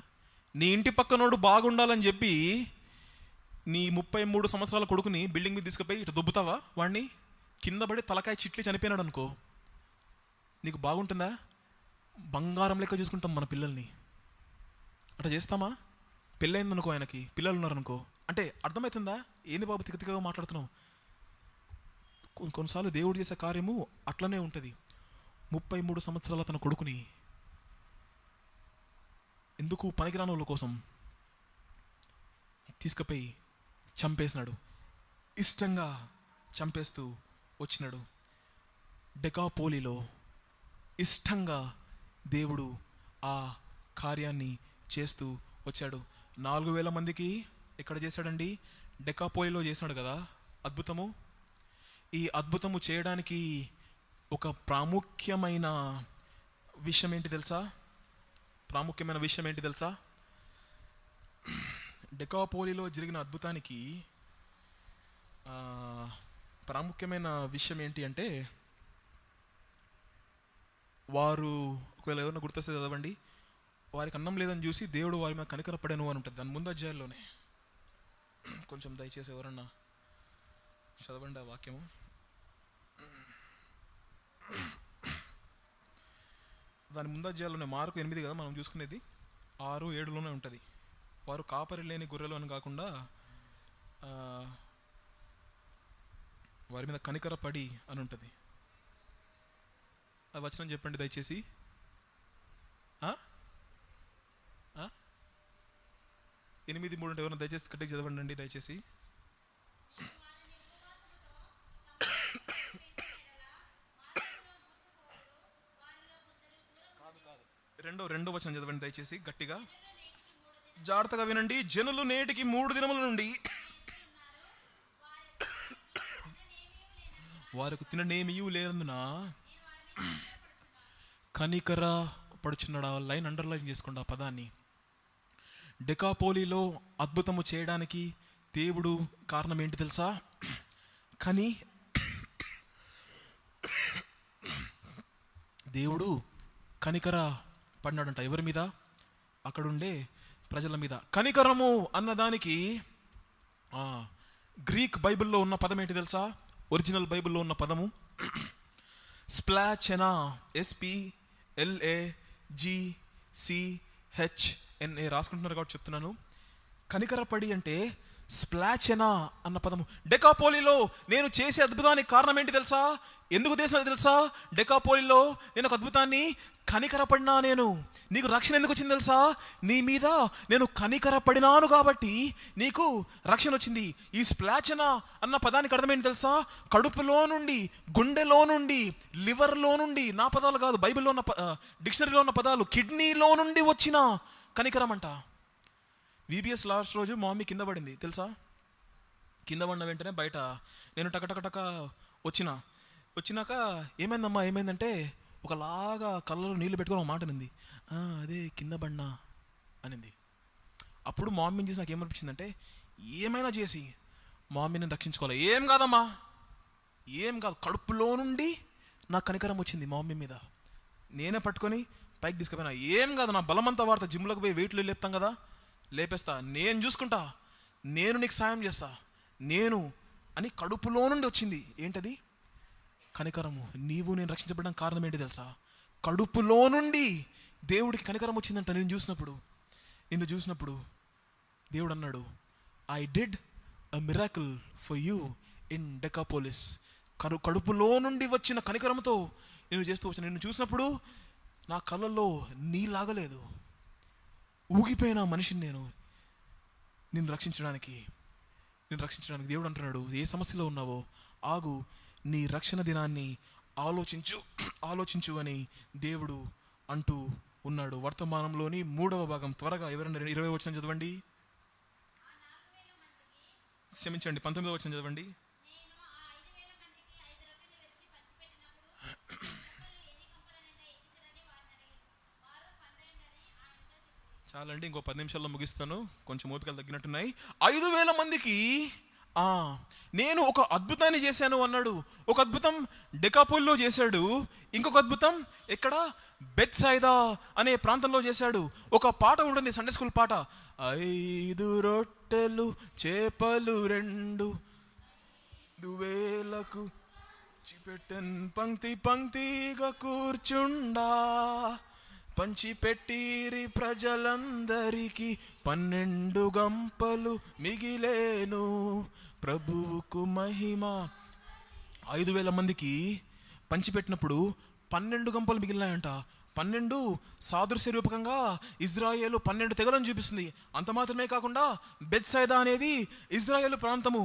నీ ఇంటి పక్కనోడు బాగుండాలని చెప్పి నీ 33 సంవత్సరాల కొడుకుని బిల్డింగ్ మీద తీసుకుపోయి ఇటు దొబ్బుతావా? వాడిని కింద పడి తలకాయ చిట్లి చనిపోయినాడు అనుకో, నీకు బాగుంటుందా? బంగారం లెక్క చూసుకుంటాం మన పిల్లల్ని. అట్లా చేస్తామా? పెళ్ళయిందనుకో, ఆయనకి పిల్లలు ఉన్నారనుకో, అంటే అర్థమవుతుందా? ఏంది బాబు తిక్కగా మాట్లాడుతున్నావు? కొన్నిసార్లు దేవుడు చేసే కార్యము అట్లనే ఉంటుంది. 33 సంవత్సరాల తన కొడుకుని ఎందుకు పనికిరాని వాళ్ళ కోసం తీసుకుపోయి చంపేసినాడు. ఇష్టంగా చంపేస్తూ వచ్చినాడు. డెకాపోలిలో ఇష్టంగా దేవుడు ఆ కార్యాన్ని చేస్తూ వచ్చాడు. 4,000 మందికి ఎక్కడ చేశాడండి? డెకాపోలిలో చేశాడు కదా అద్భుతము. ఈ అద్భుతము చేయడానికి ఒక ప్రాముఖ్యమైన విషయం ఏంటి తెలుసా? డెకాపోలిలో జరిగిన అద్భుతానికి ప్రాముఖ్యమైన విషయం ఏంటి అంటే, వారు ఒకవేళ ఎవరైనా గుర్తొస్తే చదవండి. వారికి అన్నం లేదని చూసి దేవుడు వారి మీద కనికరపడను అని ఉంటుంది. దాని ముందు అధ్యాయంలోనే కొంచెం దయచేసి ఎవరన్నా చదవండి ఆ వాక్యము. దాని ముందు అధ్యాయంలోనే, మార్కు 8 కదా మనం చూసుకునేది, 6, 7లోనే ఉంటుంది. వారు కాపరి లేని గొర్రెలు అని కాకుండా వారి మీద కనికరపడి అని ఉంటుంది. ఆ వచనం చెప్పండి దయచేసి. 8:3 అంటే ఎవరైనా దయచేసి కట్టికి చదవండి దయచేసి. రెండో వచనం చదవండి దయచేసి గట్టిగా, జాగ్రత్తగా వినండి. జనులు నేటికి 3 దినముల నుండి వారికి తిననేమియూ లేనందున కనికర పడుచున్నాడు. ఆ లైన్ అండర్లైన్ చేసుకోండి, ఆ పదాన్ని. డెకాపోలిలో అద్భుతము చేయడానికి దేవుడు కారణం ఏంటి తెలుసా? దేవుడు కనికర పడినాడంట. ఎవరి మీద? అక్కడుండే ప్రజల మీద. కనికరము అన్నదానికి గ్రీక్ బైబిల్లో ఉన్న పదం ఏంటి తెలుసా? ఒరిజినల్ బైబిల్లో ఉన్న పదము స్ప్లాచెనా, SPLAGCHNA. రాసుకుంటున్నారు కాబట్టి చెప్తున్నాను. కనికరపడి అంటే స్ప్లాచెనా అన్న పదము. డెకాపోలిలో నేను చేసే అద్భుతానికి కారణం ఏంటి తెలుసా? ఎందుకు చేసినా తెలుసా? డెకాపోలిలో నేను ఒక అద్భుతాన్ని కనికరపడినా. నీకు రక్షణ ఎందుకు వచ్చింది తెలుసా? నీ మీద నేను కనికరపడినాను కాబట్టి నీకు రక్షణ వచ్చింది. ఈ స్ప్లాచెనా అన్న పదానికి అర్థం ఏంటి తెలుసా? కడుపులో నుండి, గుండెలో నుండి, లివర్లో నుండి, నా పదాలు కాదు, బైబిల్లో ఉన్న డిక్షనరీలో ఉన్న పదాలు, కిడ్నీలో నుండి వచ్చిన కనికరం అంట. VBS లాస్ట్ రోజు మా మమ్మీ కింద పడింది తెలుసా? కింద పడిన వెంటనే బయట నేను టకటక వచ్చినాక ఏమైందంటే ఒకలాగా కళ్ళలో నీళ్లు పెట్టుకొని ఒక మాట అనింది. అదే కింద పడినా అనింది. అప్పుడు మా మమ్మీని చూసి నాకు ఏమనిపించిందంటే, ఏమైనా చేసి మా మమ్మీని రక్షించుకోవాలి. ఏం కాదమ్మా, ఏం కాదు, కడుపులో నుండి నాకు కనికరం వచ్చింది మా మమ్మీ మీద. నేనే పట్టుకొని పైకి తీసుకుపోయినా. ఏం కాదు, నా బలమంతా వార్త, జిమ్లోకి పోయి వెయిట్లు లేపుతాం కదా, లేపేస్తా, నేను చూసుకుంటా, నేను నీకు సాయం చేస్తా, నేను అని కడుపులో నుండి వచ్చింది. ఏంటది? కనికరము. నీవు నేను రక్షించబడడం కారణం ఏంటి తెలుసా? కడుపులో నుండి దేవుడికి కనికరం వచ్చిందంట. నిన్ను చూసినప్పుడు దేవుడు అన్నాడు, I did a miracle for you in Decapolis. కడుపులో నుండి వచ్చిన కనికరంతో నేను చేస్తూ వచ్చాను. నిన్ను చూసినప్పుడు నా కళ్ళల్లో నీలాగలేదు, ఊగిపోయిన మనిషిని నిన్ను రక్షించడానికి దేవుడు అంటున్నాడు, ఏ సమస్యలో ఉన్నావో ఆగు, నీ రక్షణ దినాన్ని ఆలోచించు అని దేవుడు అంటూ ఉన్నాడు. వర్తమానంలోని 3వ భాగం త్వరగా ఎవరైనా 20వ వచనం చదవండి. క్షమించండి, 19వ వచనం చదవండి. చాలండి, ఇంకో 10 నిమిషాల్లో ముగిస్తాను, కొంచెం ఓపికలు తగ్గినట్టున్నాయి. 5,000 మందికి నేను ఒక అద్భుతాన్ని చేశాను అన్నాడు. ఒక అద్భుతం డెకాపోలిలో చేశాడు, ఇంకొక అద్భుతం ఎక్కడ? బెత్సైదా అనే ప్రాంతంలో చేశాడు. ఒక పాట ఉంటుంది, సండే స్కూల్ పాట, 5 రొట్టెలు చేపలు 2,000కు చిపెట్టన్ పంక్తి పంక్తిగా కూర్చుండా, పంచిపెట్టిరి ప్రజలందరికీ 12 గంపలు మిగిలేను, ప్రభువుకు మహిమ. 5,000 మందికి పంచిపెట్టినప్పుడు 12 గంపలు మిగిలినాయంట. 12 సాదృశ్య రూపకంగా ఇజ్రాయేలు 12 తెగలను చూపిస్తుంది. అంత మాత్రమే కాకుండా బెత్సైదా అనేది ఇజ్రాయేలు ప్రాంతము,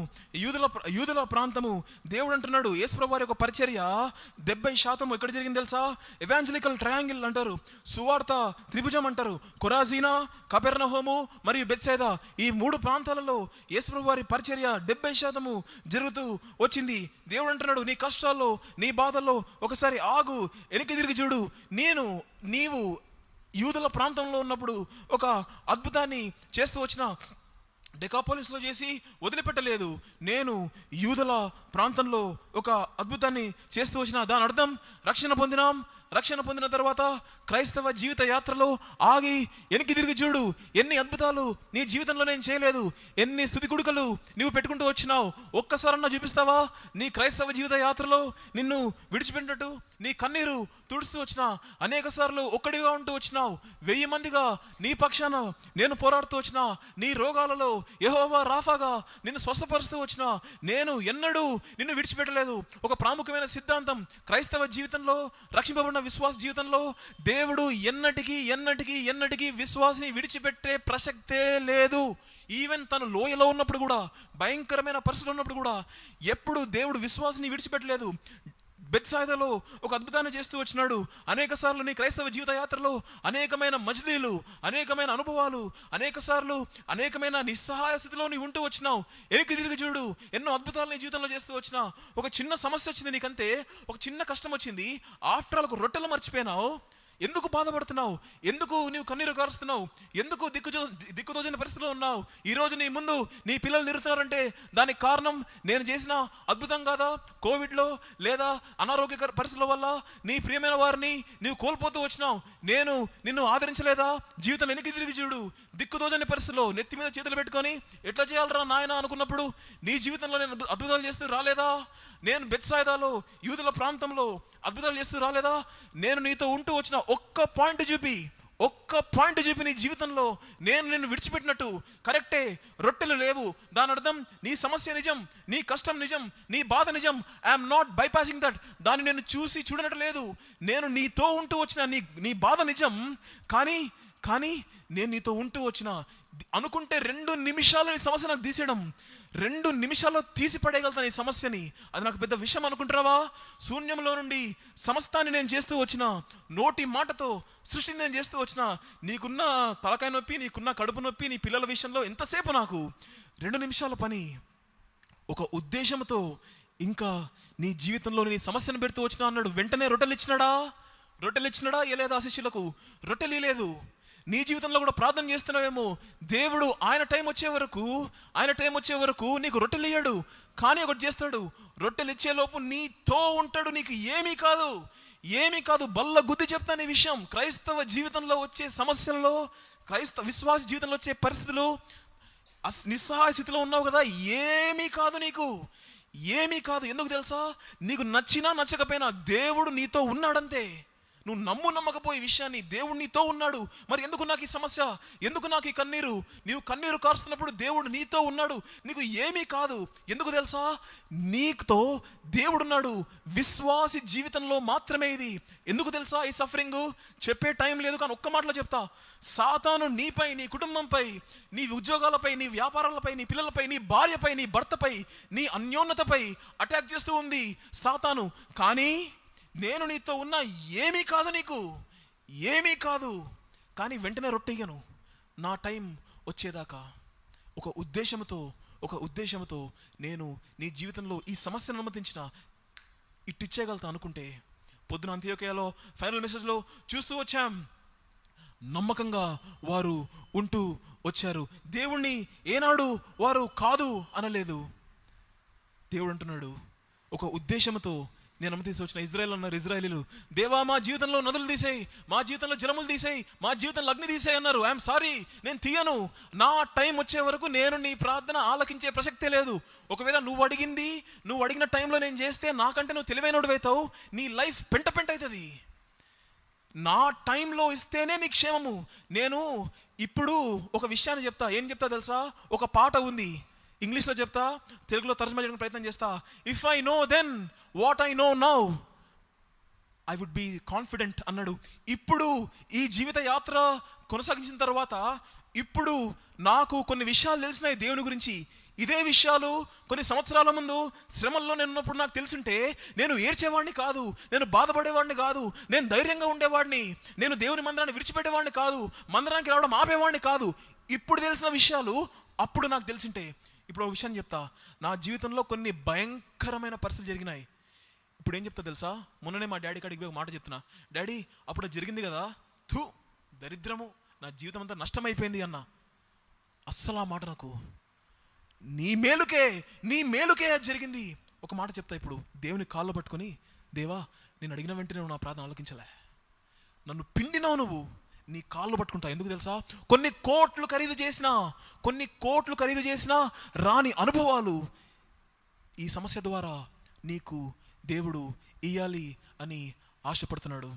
యూదుల ప్రాంతము. దేవుడు అంటున్నాడు, యేసుప్రభువు వారి యొక్క పరిచర్య 70% ఎక్కడ జరిగింది తెలుసా? ఎవాంజలికల్ ట్రయాంగిల్ అంటారు, సువార్త త్రిభుజం అంటారు. కొరాజీనా, కపెర్నహూము మరియు బెత్సైదా, ఈ 3 ప్రాంతాలలో యేసుప్రభువు వారి పరిచర్య 70% జరుగుతూ వచ్చింది. దేవుడు అంటున్నాడు, నీ కష్టాల్లో, నీ బాధల్లో ఒకసారి ఆగు, వెనక్కి తిరిగి చూడు. నీవు యూదుల ప్రాంతంలో ఉన్నప్పుడు ఒక అద్భుతాన్ని చేస్తూ వచ్చిన డెకాపోలిస్లో చేసి వదిలిపెట్టలేదు. నేను యూదుల ప్రాంతంలో ఒక అద్భుతాన్ని చేస్తూ వచ్చిన, దాని అర్థం రక్షణ పొందిన తర్వాత క్రైస్తవ జీవిత యాత్రలో ఆగి వెనక్కి తిరిగి చూడు. ఎన్ని అద్భుతాలు నీ జీవితంలో నేను చేయలేదు, ఎన్ని స్తుతి కుడుకలు నువ్వు పెట్టుకుంటూ వచ్చినావు. ఒక్కసారన్నా చూపిస్తావా నీ క్రైస్తవ జీవిత యాత్రలో నిన్ను విడిచిపెట్టినట్టు? నీ కన్నీరు తుడుస్తూ వచ్చినా, అనేక సార్లు ఒక్కడిగా ఉంటూ వచ్చినావు, 1000 మందిగా నీ పక్షాన నేను పోరాడుతూ వచ్చినా, నీ రోగాలలో యెహోవా రాఫాగా నిన్ను స్వస్థపరుస్తూ వచ్చినా, నేను ఎన్నడూ నిన్ను విడిచిపెట్టలేదు. ఒక ప్రాముఖ్యమైన సిద్ధాంతం క్రైస్తవ జీవితంలో, రక్షింపబడిన విశ్వాస జీవితంలో, దేవుడు ఎన్నటికీ విశ్వాసిని విడిచిపెట్టే ప్రసక్తే లేదు. ఈవెన్ తను లోయలో ఉన్నప్పుడు కూడా, భయంకరమైన పరిస్థితులు ఉన్నప్పుడు కూడా ఎప్పుడు దేవుడు విశ్వాసిని విడిచిపెట్టలేదు. బెత్సాయిదాలో ఒక అద్భుతాన్ని చేస్తూ వచ్చినాడు. అనేక సార్లు నీ క్రైస్తవ జీవిత యాత్రలో అనేకమైన మజిలీలు, అనేకమైన అనుభవాలు, అనేక సార్లు అనేకమైన నిస్సహాయ స్థితిలో నీ ఉంటూ వచ్చినావు. ఎనికి తిరిగి చూడు, ఎన్నో అద్భుతాలు నీ జీవితంలో చేస్తూ వచ్చినావు. ఒక చిన్న సమస్య వచ్చింది నీకంతే, ఒక చిన్న కష్టం వచ్చింది, ఆఫ్టర్ ఆల్ ఒక రొట్టెలు మర్చిపోయినావు. ఎందుకు బాధపడుతున్నావు? ఎందుకు నీవు కన్నీరు కారుస్తున్నావు? ఎందుకు దిక్కుతోచని పరిస్థితిలో ఉన్నావు? ఈరోజు నీ ముందు నీ పిల్లలు తిరుగుతున్నారంటే దానికి కారణం నేను చేసిన అద్భుతం కాదా? కోవిడ్లో లేదా అనారోగ్య పరిస్థితుల వల్ల నీ ప్రియమైన వారిని నీవు కోల్పోతూ వచ్చినావు. నేను నిన్ను ఆదరించలేదా? జీవితం వెనక్కి తిరిగి చూడు. దిక్కుతోచని పరిస్థితిలో నెత్తి మీద చేతులు పెట్టుకొని ఎట్లా చేయాలరా నాయన అనుకున్నప్పుడు నీ జీవితంలో నేను అద్భుతాలు చేస్తూ రాలేదా? నేను బెత్సాయిదాలో యూదుల ప్రాంతంలో అద్భుతాలు చేస్తూ రాలేదా? నేను నీతో ఉంటూ వచ్చిన ఒక్క పాయింట్ చూపి నీ జీవితంలో నేను నిన్ను విడిచిపెట్టినట్టు కరెక్టే. రొట్టెలు లేవు, దాని అర్థం నీ సమస్య నిజం, నీ కష్టం నిజం, నీ బాధ నిజం. I'm not bypassing that. దాన్ని నేను చూడనట్టు లేదు. నేను నీతో ఉంటూ వచ్చిన నీ బాధ నిజం, కానీ నేను నీతో ఉంటూ వచ్చిన అనుకుంటే 2 నిమిషాలు నీ సమస్య నాకు తీసేయడం, 2 నిమిషాల్లో తీసి పడేయగలుగుతాను ఈ సమస్యని. అది నాకు పెద్ద విషయం అనుకుంటావా? శూన్యంలో నుండి సమస్తాన్ని నేను చేస్తూ వచ్చిన, నోటి మాటతో సృష్టిని నేను చేస్తూ వచ్చిన. నీకున్న తలకాయ నొప్పి, నీకున్న కడుపు నొప్పి, నీ పిల్లల విషయంలో ఎంతసేపు నాకు 2 నిమిషాల పని. ఒక ఉద్దేశంతో ఇంకా నీ జీవితంలో నీ సమస్యను పెడుతూ వచ్చినా అన్నాడు. వెంటనే రొట్టెలు ఇచ్చినాడా? లేదా శిష్యులకు రొట్టెలు లేదు. నీ జీవితంలో కూడా ప్రార్థన చేస్తున్నావేమో, దేవుడు ఆయన టైం వచ్చే వరకు నీకు రొట్టెలు ఇయ్యాడు, కానీ ఒకటి చేస్తాడు. రొట్టెలు ఇచ్చేలోపు నీతో ఉంటాడు. నీకు ఏమీ కాదు. బల్ల గుద్ది చెప్తాను ఈ విషయం. క్రైస్తవ జీవితంలో వచ్చే సమస్యల్లో, క్రైస్తవ విశ్వాస జీవితంలో వచ్చే పరిస్థితులు, నిస్సహాయ స్థితిలో ఉన్నావు కదా, ఏమీ కాదు. ఎందుకు తెలుసా? నీకు నచ్చినా నచ్చకపోయినా దేవుడు నీతో ఉన్నాడంతే. నువ్వు నమ్మకపోయే విషయాన్ని, దేవుడు నీతో ఉన్నాడు. మరి ఎందుకు నాకు ఈ సమస్య, ఎందుకు నాకు ఈ కన్నీరు? నీవు కన్నీరు కారుస్తున్నప్పుడు దేవుడు నీతో ఉన్నాడు. నీకు ఏమీ కాదు. ఎందుకు తెలుసా? నీతో దేవుడున్నాడు. విశ్వాసి జీవితంలో మాత్రమే ఇది. ఎందుకు తెలుసా ఈ సఫరింగ్? చెప్పే టైం లేదు, కానీ ఒక్క మాటలో చెప్తా. సాతాను నీపై, నీ కుటుంబంపై, నీ ఉద్యోగాలపై, నీ వ్యాపారాలపై, నీ పిల్లలపై, నీ భార్యపై, నీ భర్తపై, నీ అన్యోన్యతపై అటాక్ చేస్తూ ఉంది సాతాను. కానీ నేను నీతో ఉన్నా, ఏమీ కాదు. కానీ వెంటనే రొట్టెయ్యను, నా టైం వచ్చేదాకా. ఒక ఉద్దేశంతో నేను నీ జీవితంలో ఈ సమస్యను అనుమతించిన ఇట్టిచ్చేయగలుగుతా అనుకుంటే, పొద్దున అంత్యోక్యలో ఫైనల్ మెసేజ్లో చూస్తూ వచ్చాం, నమ్మకంగా వారు ఉంటూ వచ్చారు. దేవుణ్ణి ఏనాడు వారు కాదు అనలేదు. దేవుడు అంటున్నాడు, ఒక ఉద్దేశంతో నేను అనుమతిస్తూ వచ్చిన. ఇజ్రాయేలీలు, దేవా మా జీవితంలో నదులు తీసేయి, మా జీవితంలో జలములు తీసేయి, మా జీవితంలో అగ్ని తీసేయి అన్నారు. ఐఎమ్ సారీ, నేను తీయను. నా టైం వచ్చే వరకు నేను నీ ప్రార్థన ఆలకించే ప్రసక్తే లేదు. ఒకవేళ నువ్వు అడిగిన టైంలో నేను చేస్తే నాకంటే నువ్వు తెలివైనోడు అవుతావు, నీ లైఫ్ పెంట అవుతుంది. నా టైంలో ఇస్తేనే నీ క్షేమము. నేను ఇప్పుడు ఒక విషయాన్ని చెప్తా. ఏం చెప్తా తెలుసా? ఒక పాట ఉంది, ఇంగ్లీష్లో చెప్తా, తెలుగులో తర్జుమా చేయడానికి ప్రయత్నం చేస్తా. If I know then what I know now I would be confident అన్నాడు. ఇప్పుడు ఈ జీవిత యాత్ర కొనసాగించిన తర్వాత ఇప్పుడు నాకు కొన్ని విషయాలు తెలిసినాయి దేవుని గురించి. ఇదే విషయాలు కొన్ని సంవత్సరాల ముందు శ్రమల్లో నేను ఉన్నప్పుడు నాకు తెలుసుంటే నేను ఏడ్చేవాడిని కాదు, నేను బాధపడేవాడిని కాదు, నేను ధైర్యంగా ఉండేవాడిని, నేను దేవుని మందిరాన్ని విడిచిపెట్టేవాడిని కాదు, మందిరానికి రావడం ఆపేవాడిని కాదు. ఇప్పుడు తెలిసిన విషయాలు అప్పుడు నాకు తెలిసింటే. ఇప్పుడు ఒక విషయం చెప్తా. నా జీవితంలో కొన్ని భయంకరమైన పరిస్థితులు జరిగినాయి. ఇప్పుడు ఏం చెప్తా తెలుసా? మొన్ననే మా డాడీ కాడికి పోయి ఒక మాట చెప్తున్నా. డాడీ, అప్పుడు జరిగింది కదా, దరిద్రము, నా జీవితం అంతా నష్టమైపోయింది అన్న. అస్సలు ఆ మాట నాకు నీ మేలుకే అది జరిగింది. ఒక మాట చెప్తా. ఇప్పుడు దేవుని కాళ్ళు పట్టుకొని, దేవా నేను అడిగిన వెంటనే నువ్వు నా ప్రార్థన ఆలకించలే, నన్ను పిండినావు, నువ్వు నీ కాళ్ళు పట్టుకుంటా. ఎందుకు తెలుసా? కొన్ని కోట్లు ఖరీదు చేసినా రాని అనుభవాలు ఈ సమస్య ద్వారా నీకు దేవుడు ఇయ్యాలి అని ఆశపడుతున్నాడు.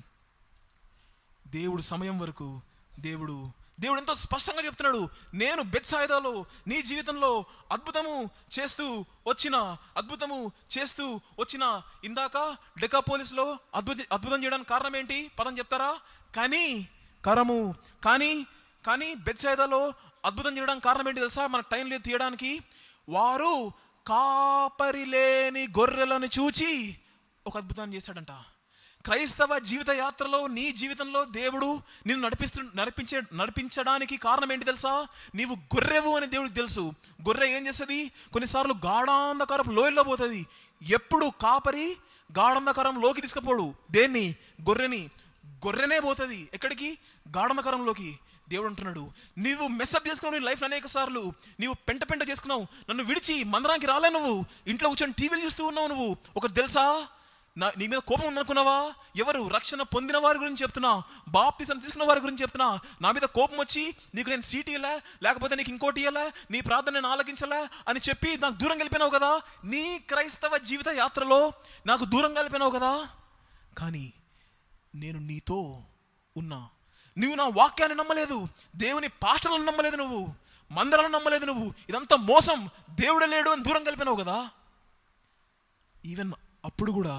దేవుడు సమయం వరకు దేవుడు ఎంతో స్పష్టంగా చెప్తున్నాడు, నేను బెత్సాయిదాలో నీ జీవితంలో అద్భుతము చేస్తూ వచ్చిన ఇందాక డెకాపోలిస్లో అద్భుతం చేయడానికి కారణం ఏంటి? పదం చెప్తారా? కానీ బెత్సాయిదాలో అద్భుతం చేయడానికి కారణం ఏంటి తెలుసా? మనకు టైం లేదు తీయడానికి. వారు కాపరి లేని గొర్రెలను చూచి ఒక అద్భుతాన్ని చేశాడంట. క్రైస్తవ జీవిత యాత్రలో నీ జీవితంలో దేవుడు నిన్ను నడిపించడానికి కారణం ఏంటి తెలుసా? నీవు గొర్రెవు అని దేవుడికి తెలుసు. గొర్రె ఏం చేస్తుంది? కొన్నిసార్లు గాఢాంధకారపు లోయల్లో పోతుంది. ఎప్పుడు కాపరి గాఢాంధకారంలోకి తీసుకుపోడు దేన్ని? గొర్రెని. గొర్రెనే పోతుంది ఎక్కడికి? గాఢాంధకారంలోకి. దేవుడు అంటున్నాడు, నీవు మెస్అప్ చేసుకున్నావు నీ లైఫ్ అనేక సార్లు. నీవు పెంట చేసుకున్నావు. నన్ను విడిచి మందిరానికి రాలే. నువ్వు ఇంట్లో కూర్చొని టీవీలు చూస్తూ ఉన్నావు. నువ్వు ఒకటి తెలుసా? నీ మీద కోపం ఉందనుకున్నావా? ఎవరు? రక్షణ పొందిన వారి గురించి చెప్తున్నా, బాప్తిసం తీసుకున్న వారి గురించి చెప్తున్నా. నా మీద కోపం వచ్చి నీకు నేను సీట్ ఇవ్వలే, లేకపోతే నీకు ఇంకోటి ఇవ్వలే, నీ ప్రార్థన నేను ఆలకించలే అని చెప్పి నాకు దూరం వెళ్ళిపోయినావు కదా. నీ క్రైస్తవ జీవిత యాత్రలో నాకు దూరం వెళ్ళిపోయినావు కదా. కానీ నేను నీతో ఉన్నా. నువ్వు నా వాక్యాన్ని నమ్మలేదు, దేవుని పాటలను నమ్మలేదు, నువ్వు మందిరాలను నమ్మలేదు. నువ్వు ఇదంతా మోసం, దేవుడే లేడు అని దూరం కలిపినావు కదా. ఈవెన్ అప్పుడు కూడా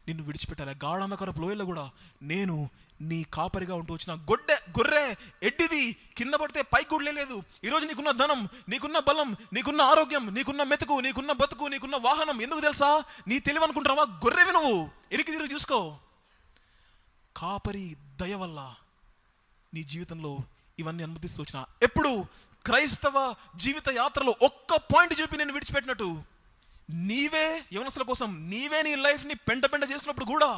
నిన్ను విడిచిపెట్టాలి. గాఢాంధకారపు లోయల్లో కూడా నేను నీ కాపరిగా ఉంటూ వచ్చిన గొర్రె ఎడ్డిది, కింద పడితే పైకి కూడా లేదు. ఈరోజు నీకున్న ధనం, నీకున్న బలం, నీకున్న ఆరోగ్యం, నీకున్న మెతుకు, నీకున్న బతుకు, నీకున్న వాహనం ఎందుకు తెలుసా? నీ తెలివి అనుకుంటున్నావా? గొర్రెవి నువ్వు. ఎరికి తిరిగి చూసుకో. కాపరి దయ వల్ల నీ జీవితంలో ఇవన్నీ అనుమతిస్తూ వచ్చిన. ఎప్పుడు క్రైస్తవ జీవిత యాత్రలో ఒక్క పాయింట్ చెప్పి నేను విడిచిపెట్టినట్టు, నీవే యవనస్తుల కోసం నీవే నీ లైఫ్ని పెంట చేసినప్పుడు కూడా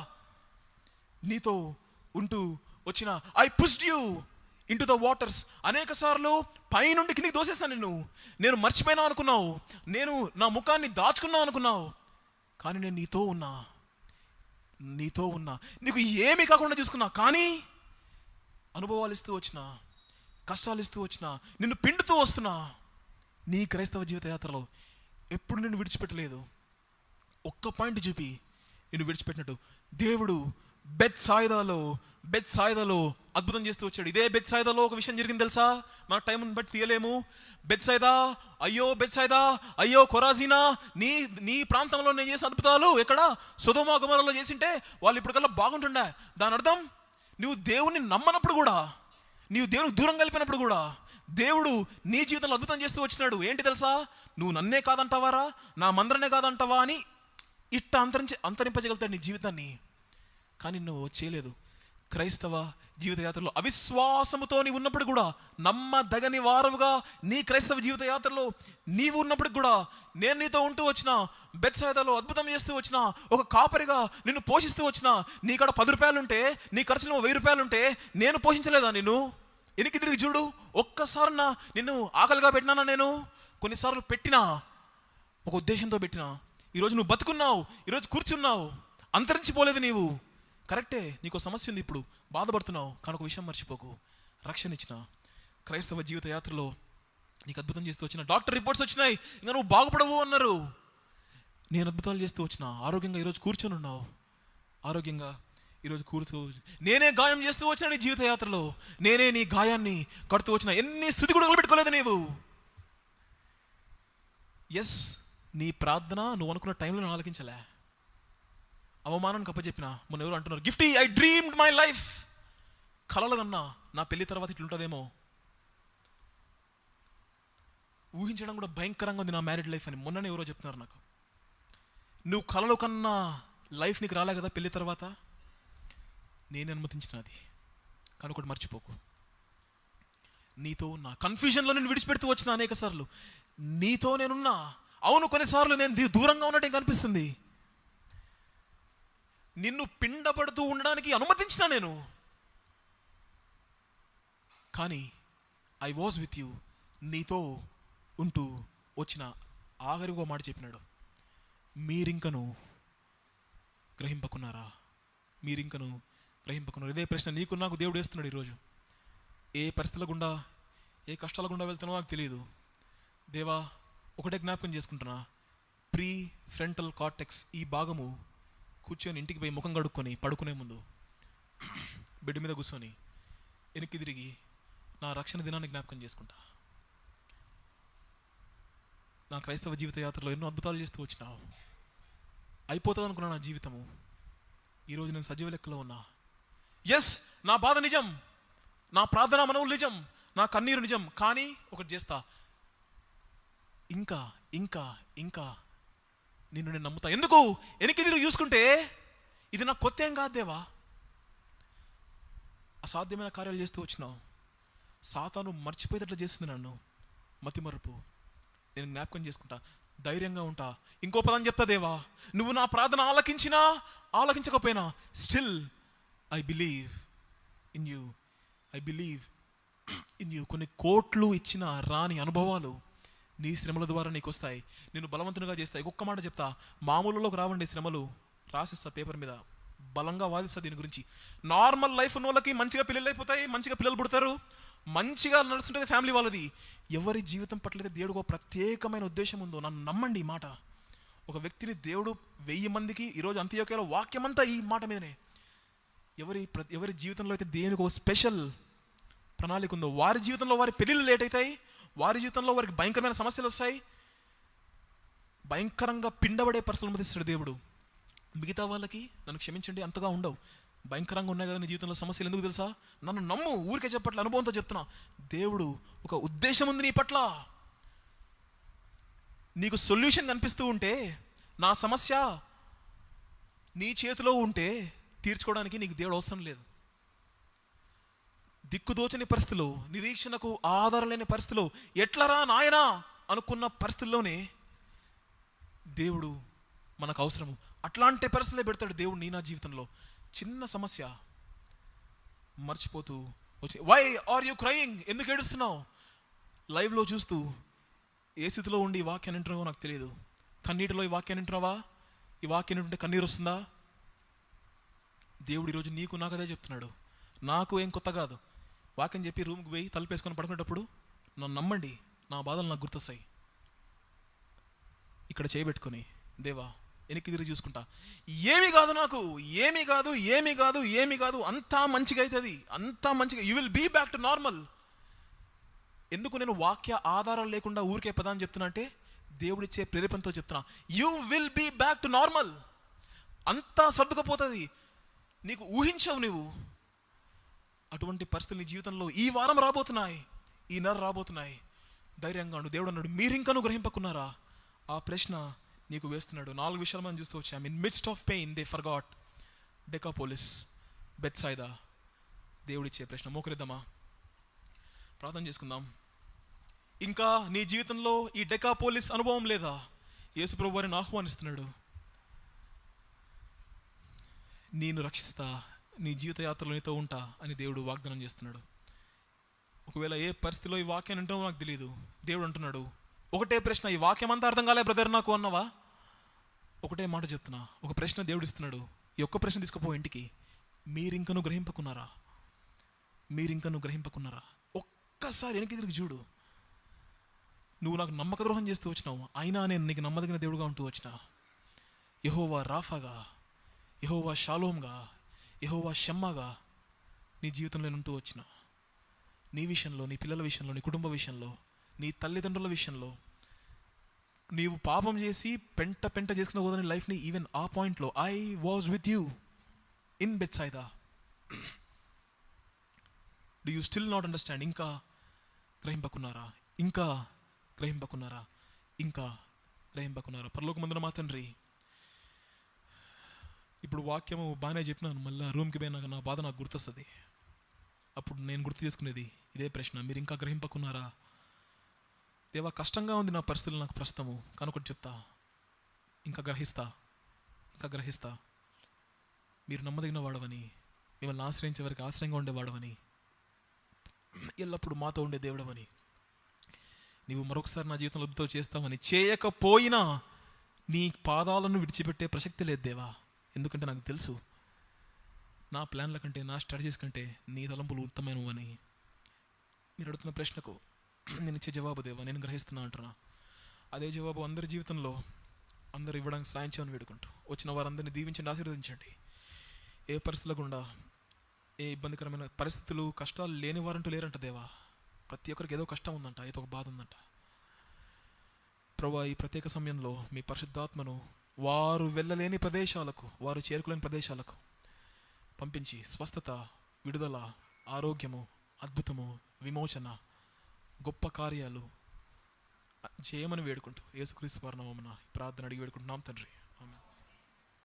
నీతో ఉంటూ వచ్చిన. I pushed you into the waters. అనేక సార్లు పైనుండి కిందికి దోసేస్తాను నేను మర్చిపోయినా అనుకున్నావు, నేను నా ముఖాన్ని దాచుకున్నా అనుకున్నావు. కానీ నేను నీతో ఉన్నా. నీకు ఏమీ కాకుండా చూసుకున్నా. కానీ అనుభవాలు ఇస్తూ వచ్చిన, కష్టాలు ఇస్తూ వచ్చిన, నిన్ను పిండుతూ వస్తున్నా. నీ క్రైస్తవ జీవిత యాత్రలో ఎప్పుడు నిన్ను విడిచిపెట్టలేదు. ఒక్క పాయింట్ చూపి నిన్ను విడిచిపెట్టినట్టు. దేవుడు బెత్సాయిదాలో అద్భుతం చేస్తూ వచ్చాడు. ఇదే బెత్సాయిదాలో ఒక విషయం జరిగింది తెలుసా? మన టైంని బట్టి తీయలేము. బెత్సాయిదా అయ్యో కొరాజీనా, నీ ప్రాంతంలో నేను చేసిన అద్భుతాలు ఎక్కడ? సొదొమ గొమొర్రాలో చేసింటే వాళ్ళు ఇప్పటికల్లా బాగుంటుండే. దాని అర్థం నువ్వు దేవుణ్ణి నమ్మనప్పుడు కూడా, నీవు దేవునికి దూరం కలిపినప్పుడు కూడా దేవుడు నీ జీవితంలో అద్భుతం చేస్తూ వచ్చినాడు. ఏంటి తెలుసా? నువ్వు నన్నే కాదంటావారా, నా మందిరనే కాదంటావా అని ఇట్ట అంతరింపజగలుగుతాడు నీ జీవితాన్ని. కానీ నువ్వు చేయలేదు. క్రైస్తవ జీవిత యాత్రలో అవిశ్వాసముతో నీవు ఉన్నప్పుడు కూడా, నమ్మదగని వారవుగా నీ క్రైస్తవ జీవిత యాత్రలో నీవు ఉన్నప్పుడు కూడా నేను నీతో ఉంటూ వచ్చిన, బెత్సాయిదాలో అద్భుతం చేస్తూ వచ్చిన, ఒక కాపరిగా నిన్ను పోషిస్తూ వచ్చిన. నీ కాడ 10 రూపాయలు ఉంటే, నీ ఖర్చులో 1000 రూపాయలు ఉంటే నేను పోషించలేదా నిన్ను? వెనక్కి తిరిగి చూడు. ఒక్కసారి నిన్ను ఆకలిగా పెట్టినానా? నేను కొన్నిసార్లు పెట్టినా, ఒక ఉద్దేశంతో పెట్టినా. ఈరోజు నువ్వు బతుకున్నావు, ఈరోజు కూర్చున్నావు, అంతరించిపోలేదు నీవు. కరెక్టే, నీకు సమస్య ఉంది, ఇప్పుడు బాధపడుతున్నావు. కానీ ఒక విషయం మర్చిపోకు, రక్షణ ఇచ్చిన క్రైస్తవ జీవిత యాత్రలో నీకు అద్భుతం చేస్తూ వచ్చిన. డాక్టర్ రిపోర్ట్స్ వచ్చినాయి, ఇంకా నువ్వు బాగుపడవు అన్నారు. నేను అద్భుతాలు చేస్తూ వచ్చిన. ఆరోగ్యంగా ఈరోజు కూర్చొని ఉన్నావు. ఆరోగ్యంగా ఈరోజు నేనే గాయం చేస్తూ వచ్చిన నీ జీవిత యాత్రలో. నేనే నీ గాయాన్ని కడుతూ వచ్చిన. ఎన్ని స్థుతి కూడా పెట్టుకోలేదు నీవు. ఎస్, నీ ప్రార్థన నువ్వు అనుకున్న టైంలో నేను ఆలకించలే. అవమానానికి అప్పచెప్పిన. మొన్న ఎవరు అంటున్నారు, గిఫ్టీ ఐ డ్రీమ్డ్ మై లైఫ్, కలలు కన్నా నా పెళ్లి తర్వాత ఇట్లుంటుందేమో, ఊహించడం కూడా భయంకరంగా ఉంది నా మ్యారీడ్ లైఫ్ అని మొన్ననే ఎవరో చెప్తున్నారు నాకు. నువ్వు కలలు కన్నా లైఫ్ నీకు రాలే కదా పెళ్లి తర్వాత. నేను అనుమతించిన అది. కానీ ఒకటి మర్చిపోకు, నీతో ఉన్నా. కన్ఫ్యూజన్లో నేను విడిచిపెడుతూ వచ్చిన అనేక సార్లు. నీతో నేనున్నా. అవును, కొన్నిసార్లు నేను దూరంగా ఉన్నట్టు కనిపిస్తుంది. నిన్ను పిండపడుతూ ఉండడానికి అనుమతించిన నేను. కానీ ఐ వాజ్ విత్ యూ, నీతో ఉంటూ వచ్చిన. ఆఖరిగా మాట చెప్పినాడు, మీరింకను గ్రహింపకున్నారా? ఇదే ప్రశ్న నీకు నాకు దేవుడు వేస్తున్నాడు ఈరోజు. ఏ పరిస్థితుల గుండా, ఏ కష్టాల గుండా వెళ్తున్నావో నాకు తెలియదు. దేవా, ఒకటే జ్ఞాపకం చేసుకుంటున్నా, ప్రీ ఫ్రంటల్ కార్టెక్స్ ఈ భాగము కూర్చొని ఇంటికి పోయి ముఖం కడుక్కొని పడుకునే ముందు బెడ్ మీద కూర్చొని వెనక్కి తిరిగి నా రక్షణ దినాన్ని జ్ఞాపకం చేసుకుంటా. నా క్రైస్తవ జీవిత యాత్రలో ఎన్నో అద్భుతాలు చేస్తూ వచ్చినావు. అయిపోతుంది అనుకున్నా నా జీవితము. ఈరోజు నేను సజీవ లెక్కలో ఉన్నా. ఎస్, నా బాధ నిజం, నా ప్రార్థన మనవులు నిజం, నా కన్నీరు నిజం. కానీ ఒకటి చేస్తా, ఇంకా నిన్ను నేను నమ్ముతా. ఎందుకు? వెనక్కి తిరిగి చూసుకుంటే ఇది నాకు కొత్త ఏం కాదు దేవా. అసాధ్యమైన కార్యాలు చేస్తూ వచ్చినావు. సాతాను మర్చిపోయేటట్లు చేస్తుంది నన్ను. మతిమరుపు. నేను జ్ఞాపకం చేసుకుంటా, ధైర్యంగా ఉంటా. ఇంకో పదం చెప్తా దేవా, నువ్వు నా ప్రార్థన ఆలకించినా ఆలకించకపోయినా still I believe in you. I believe in you. కొన్ని కోట్లు ఇచ్చిన రాని అనుభవాలు నీ శ్రమల ద్వారా నీకు వస్తాయి, నేను బలవంతునిగా చేస్తాయి. ఒక్క మాట చెప్తా, మామూలులోకి రావండి శ్రమలు. రాసిస్తా పేపర్ మీద, బలంగా వాదిస్తా దీని గురించి. నార్మల్ లైఫ్ ఉన్న వాళ్ళకి మంచిగా పిల్లలు అయిపోతాయి, మంచిగా పిల్లలు పుడతారు, మంచిగా నడుస్తుంటుంది ఫ్యామిలీ వాళ్ళది. ఎవరి జీవితం పట్లయితే దేవుడికి ఒక ప్రత్యేకమైన ఉద్దేశం ఉందో, నన్ను నమ్మండి ఈ మాట. ఒక వ్యక్తిని దేవుడు 1000 మందికి, ఈరోజు అంత్యోక్యలో వాక్యమంతా ఈ మాట మీదనే. ఎవరి జీవితంలో అయితే దేవునికి ఒక స్పెషల్ ప్రణాళిక ఉందో, వారి జీవితంలో వారి పెళ్ళిళ్ళు లేట్ అవుతాయి, వారి జీవితంలో వారికి భయంకరమైన సమస్యలు వస్తాయి, భయంకరంగా పిండబడే పరిస్థితులు మధ్యస్తాడు దేవుడు. మిగతా వాళ్ళకి నన్ను క్షమించండి అంతగా ఉండవు. భయంకరంగా ఉన్నాయి కదా నీ జీవితంలో సమస్యలు, ఎందుకు తెలుసా? నన్ను నమ్ము, ఊరికే చెప్పట్ల, అనుభవంతో చెప్తున్నా. దేవుడు ఒక ఉద్దేశం ఉంది నీ పట్ల. నీకు సొల్యూషన్ కనిపిస్తూ ఉంటే, నా సమస్య నీ చేతిలో ఉంటే తీర్చుకోవడానికి నీకు దేవుడు అవసరం లేదు. దిక్కుదోచని పరిస్థితిలో, నిరీక్షణకు ఆధారం లేని పరిస్థితిలో, ఎట్లరా నాయనా అనుకున్న పరిస్థితుల్లోనే దేవుడు మనకు అవసరము. అట్లాంటి పరిస్థితులే పెడతాడు దేవుడు నీ నా జీవితంలో. చిన్న సమస్య మర్చిపోతూ వచ్చి, వై ఆర్ యూ క్రయింగ్, ఎందుకు ఏడుస్తున్నావు? లైవ్లో చూస్తూ ఏ స్థితిలో ఉండి ఈ వాక్యాన్ని వింటున్నావో నాకు తెలియదు. కన్నీటిలో ఈ వాక్యాన్ని వింటున్నావా? ఈ వాక్యాన్ని వింటుంటే కన్నీరు వస్తుందా? దేవుడు ఈరోజు నీకు నాకు అదే చెప్తున్నాడు. నాకు ఏం కొత్త కాదు. వాక్యం చెప్పి రూమ్కి పోయి తలుపేసుకొని పడుకునేటప్పుడు నన్ను నమ్మండి, నా బాధలు నాకు గుర్తొస్తాయి. ఇక్కడ చేయబెట్టుకొని దేవా వెనక్కి తిరిగి చూసుకుంటా, ఏమీ కాదు నాకు, ఏమీ కాదు, ఏమీ కాదు, ఏమీ కాదు, అంతా మంచిగా అవుతుంది, అంతా మంచిగా, you will be back to normal. ఎందుకు నేను వాక్య ఆధారాలు లేకుండా ఊరికే పదాన్ని చెప్తున్నా అంటే, దేవుడిచ్చే ప్రేరేపణతో చెప్తున్నా. You will be back to normal. అంతా సర్దుకపోతుంది, నీకు ఊహించవు నువ్వు. అటువంటి పరిస్థితులు నీ జీవితంలో ఈ వారం రాబోతున్నాయి, ఈ నెల రాబోతున్నాయి. ధైర్యంగా ఉండు. దేవుడు అన్నాడు, మీరింకనూ గ్రహింపకున్నారా? ఆ ప్రశ్న నీకు వేస్తున్నాడు. 4 విషయాలు మనం చూస్తూ వచ్చాం. In midst of pain they forgot, Decapolis, Bethsaida. దేవుడిచ్చే ప్రశ్న. మోకరిద్దామా, ప్రార్థన చేసుకుందాం. ఇంకా నీ జీవితంలో ఈ డెకాపోలిస్ అనుభవం లేదా? యేసుప్రభు వారిని ఆహ్వానిస్తున్నాడు. నేను రక్షిస్తా, నీ జీవిత యాత్రలో నీతో ఉంటా అని దేవుడు వాగ్దానం చేస్తున్నాడు. ఒకవేళ ఏ పరిస్థితిలో ఈ వాక్యాన్ని ఉంటావో నాకు తెలియదు. దేవుడు అంటున్నాడు ఒకటే ప్రశ్న. ఈ వాక్యం అంతా అర్థం కాలే బ్రదర్ నాకు అన్నవా? ఒకటే మాట చెప్తున్నా, ఒక ప్రశ్న దేవుడు ఇస్తున్నాడు. ఈ ఒక్క ప్రశ్న తీసుకుపో ఇంటికి. మీరింకను గ్రహింపకున్నారా? మీరింకను గ్రహింపకున్నారా? ఒక్కసారి వెనక్కి తిరిగి చూడు. నువ్వు నాకు నమ్మక ద్రోహం చేస్తూ వచ్చినావు, అయినా నేను నీకు నమ్మదగిన దేవుడుగా ఉంటూ వచ్చిన. యెహోవా రాఫాగా, యెహోవా షాలోమ్గా, యెహోవా షమ్మాగా నీ జీవితంలో నేను ఉంటూ వచ్చిన. నీ విషయంలో, నీ పిల్లల విషయంలో, నీ కుటుంబ విషయంలో, నీ తల్లిదండ్రుల విషయంలో, నీవు పాపం చేసి పెంట చేసుకున్న పోదని లైఫ్ని, ఈవెన్ ఆ పాయింట్లో I was with you in Bethsaida. Do you still not understand? ఇంకా గ్రహింపకున్నారా? ఇంకా గ్రహింపకున్నారా? ఇంకా గ్రహింపకున్నారా? పరలోకమందున మా తండ్రి, ఇప్పుడు వాక్యము బాగానే చెప్పినాను, మళ్ళీ రూమ్కి పోయినాక నా బాధ నాకు గుర్తొస్తుంది. అప్పుడు నేను గుర్తు చేసుకునేది ఇదే ప్రశ్న, మీరు ఇంకా గ్రహింపకున్నారా? దేవా కష్టంగా ఉంది నా పరిస్థితులు నాకు ప్రస్తుతము, కనుకొట్టి చెప్తా, ఇంకా గ్రహిస్తా, ఇంకా గ్రహిస్తా. మీరు నమ్మదగిన వాడవని, మిమ్మల్ని ఆశ్రయించే వారికి ఆశ్రయంగా ఉండేవాడవని, ఎల్లప్పుడు మాతో ఉండే దేవుడవని, నీవు మరొకసారి నా జీవితంలో అద్భుతం చేస్తావని, చేయకపోయినా నీ పాదాలను విడిచిపెట్టే ప్రసక్తి లేదు దేవా. ఎందుకంటే నాకు తెలుసు నా ప్లాన్ల కంటే, నా స్ట్రాటజీస్ కంటే నీ తలంపులు ఉత్తమమైనవని. మీరు అడుగుతున్న ప్రశ్నకు నేను ఇచ్చే జవాబు దేవా నేను గ్రహిస్తున్నా అంటున్నా. అదే జవాబు అందరి జీవితంలో అందరు ఇవ్వడానికి సాయం చేయమని వేడుకుంటూ, వచ్చిన వారందరినీ దీవించండి, ఆశీర్వదించండి. ఏ పరిస్థితుల గుండా, ఏ ఇబ్బందికరమైన పరిస్థితులు, కష్టాలు లేని వారంటూ లేరంట దేవా. ప్రతి ఒక్కరికి ఏదో కష్టం ఉందంట, ఏదో ఒక బాధ ఉందంట. ప్రభువా, ఈ ప్రత్యేక సమయంలో మీ పరిశుద్ధాత్మను వారు వెళ్ళలేని ప్రదేశాలకు, వారు చేరుకోలేని ప్రదేశాలకు పంపించి స్వస్థత, విడుదల, ఆరోగ్యము, అద్భుతము, విమోచన, గొప్ప కార్యాలు చేయమని వేడుకుంటూ యేసుక్రీస్తు వారి నామమున ప్రార్థన అడిగి వేడుకుంటున్నాం తండ్రి.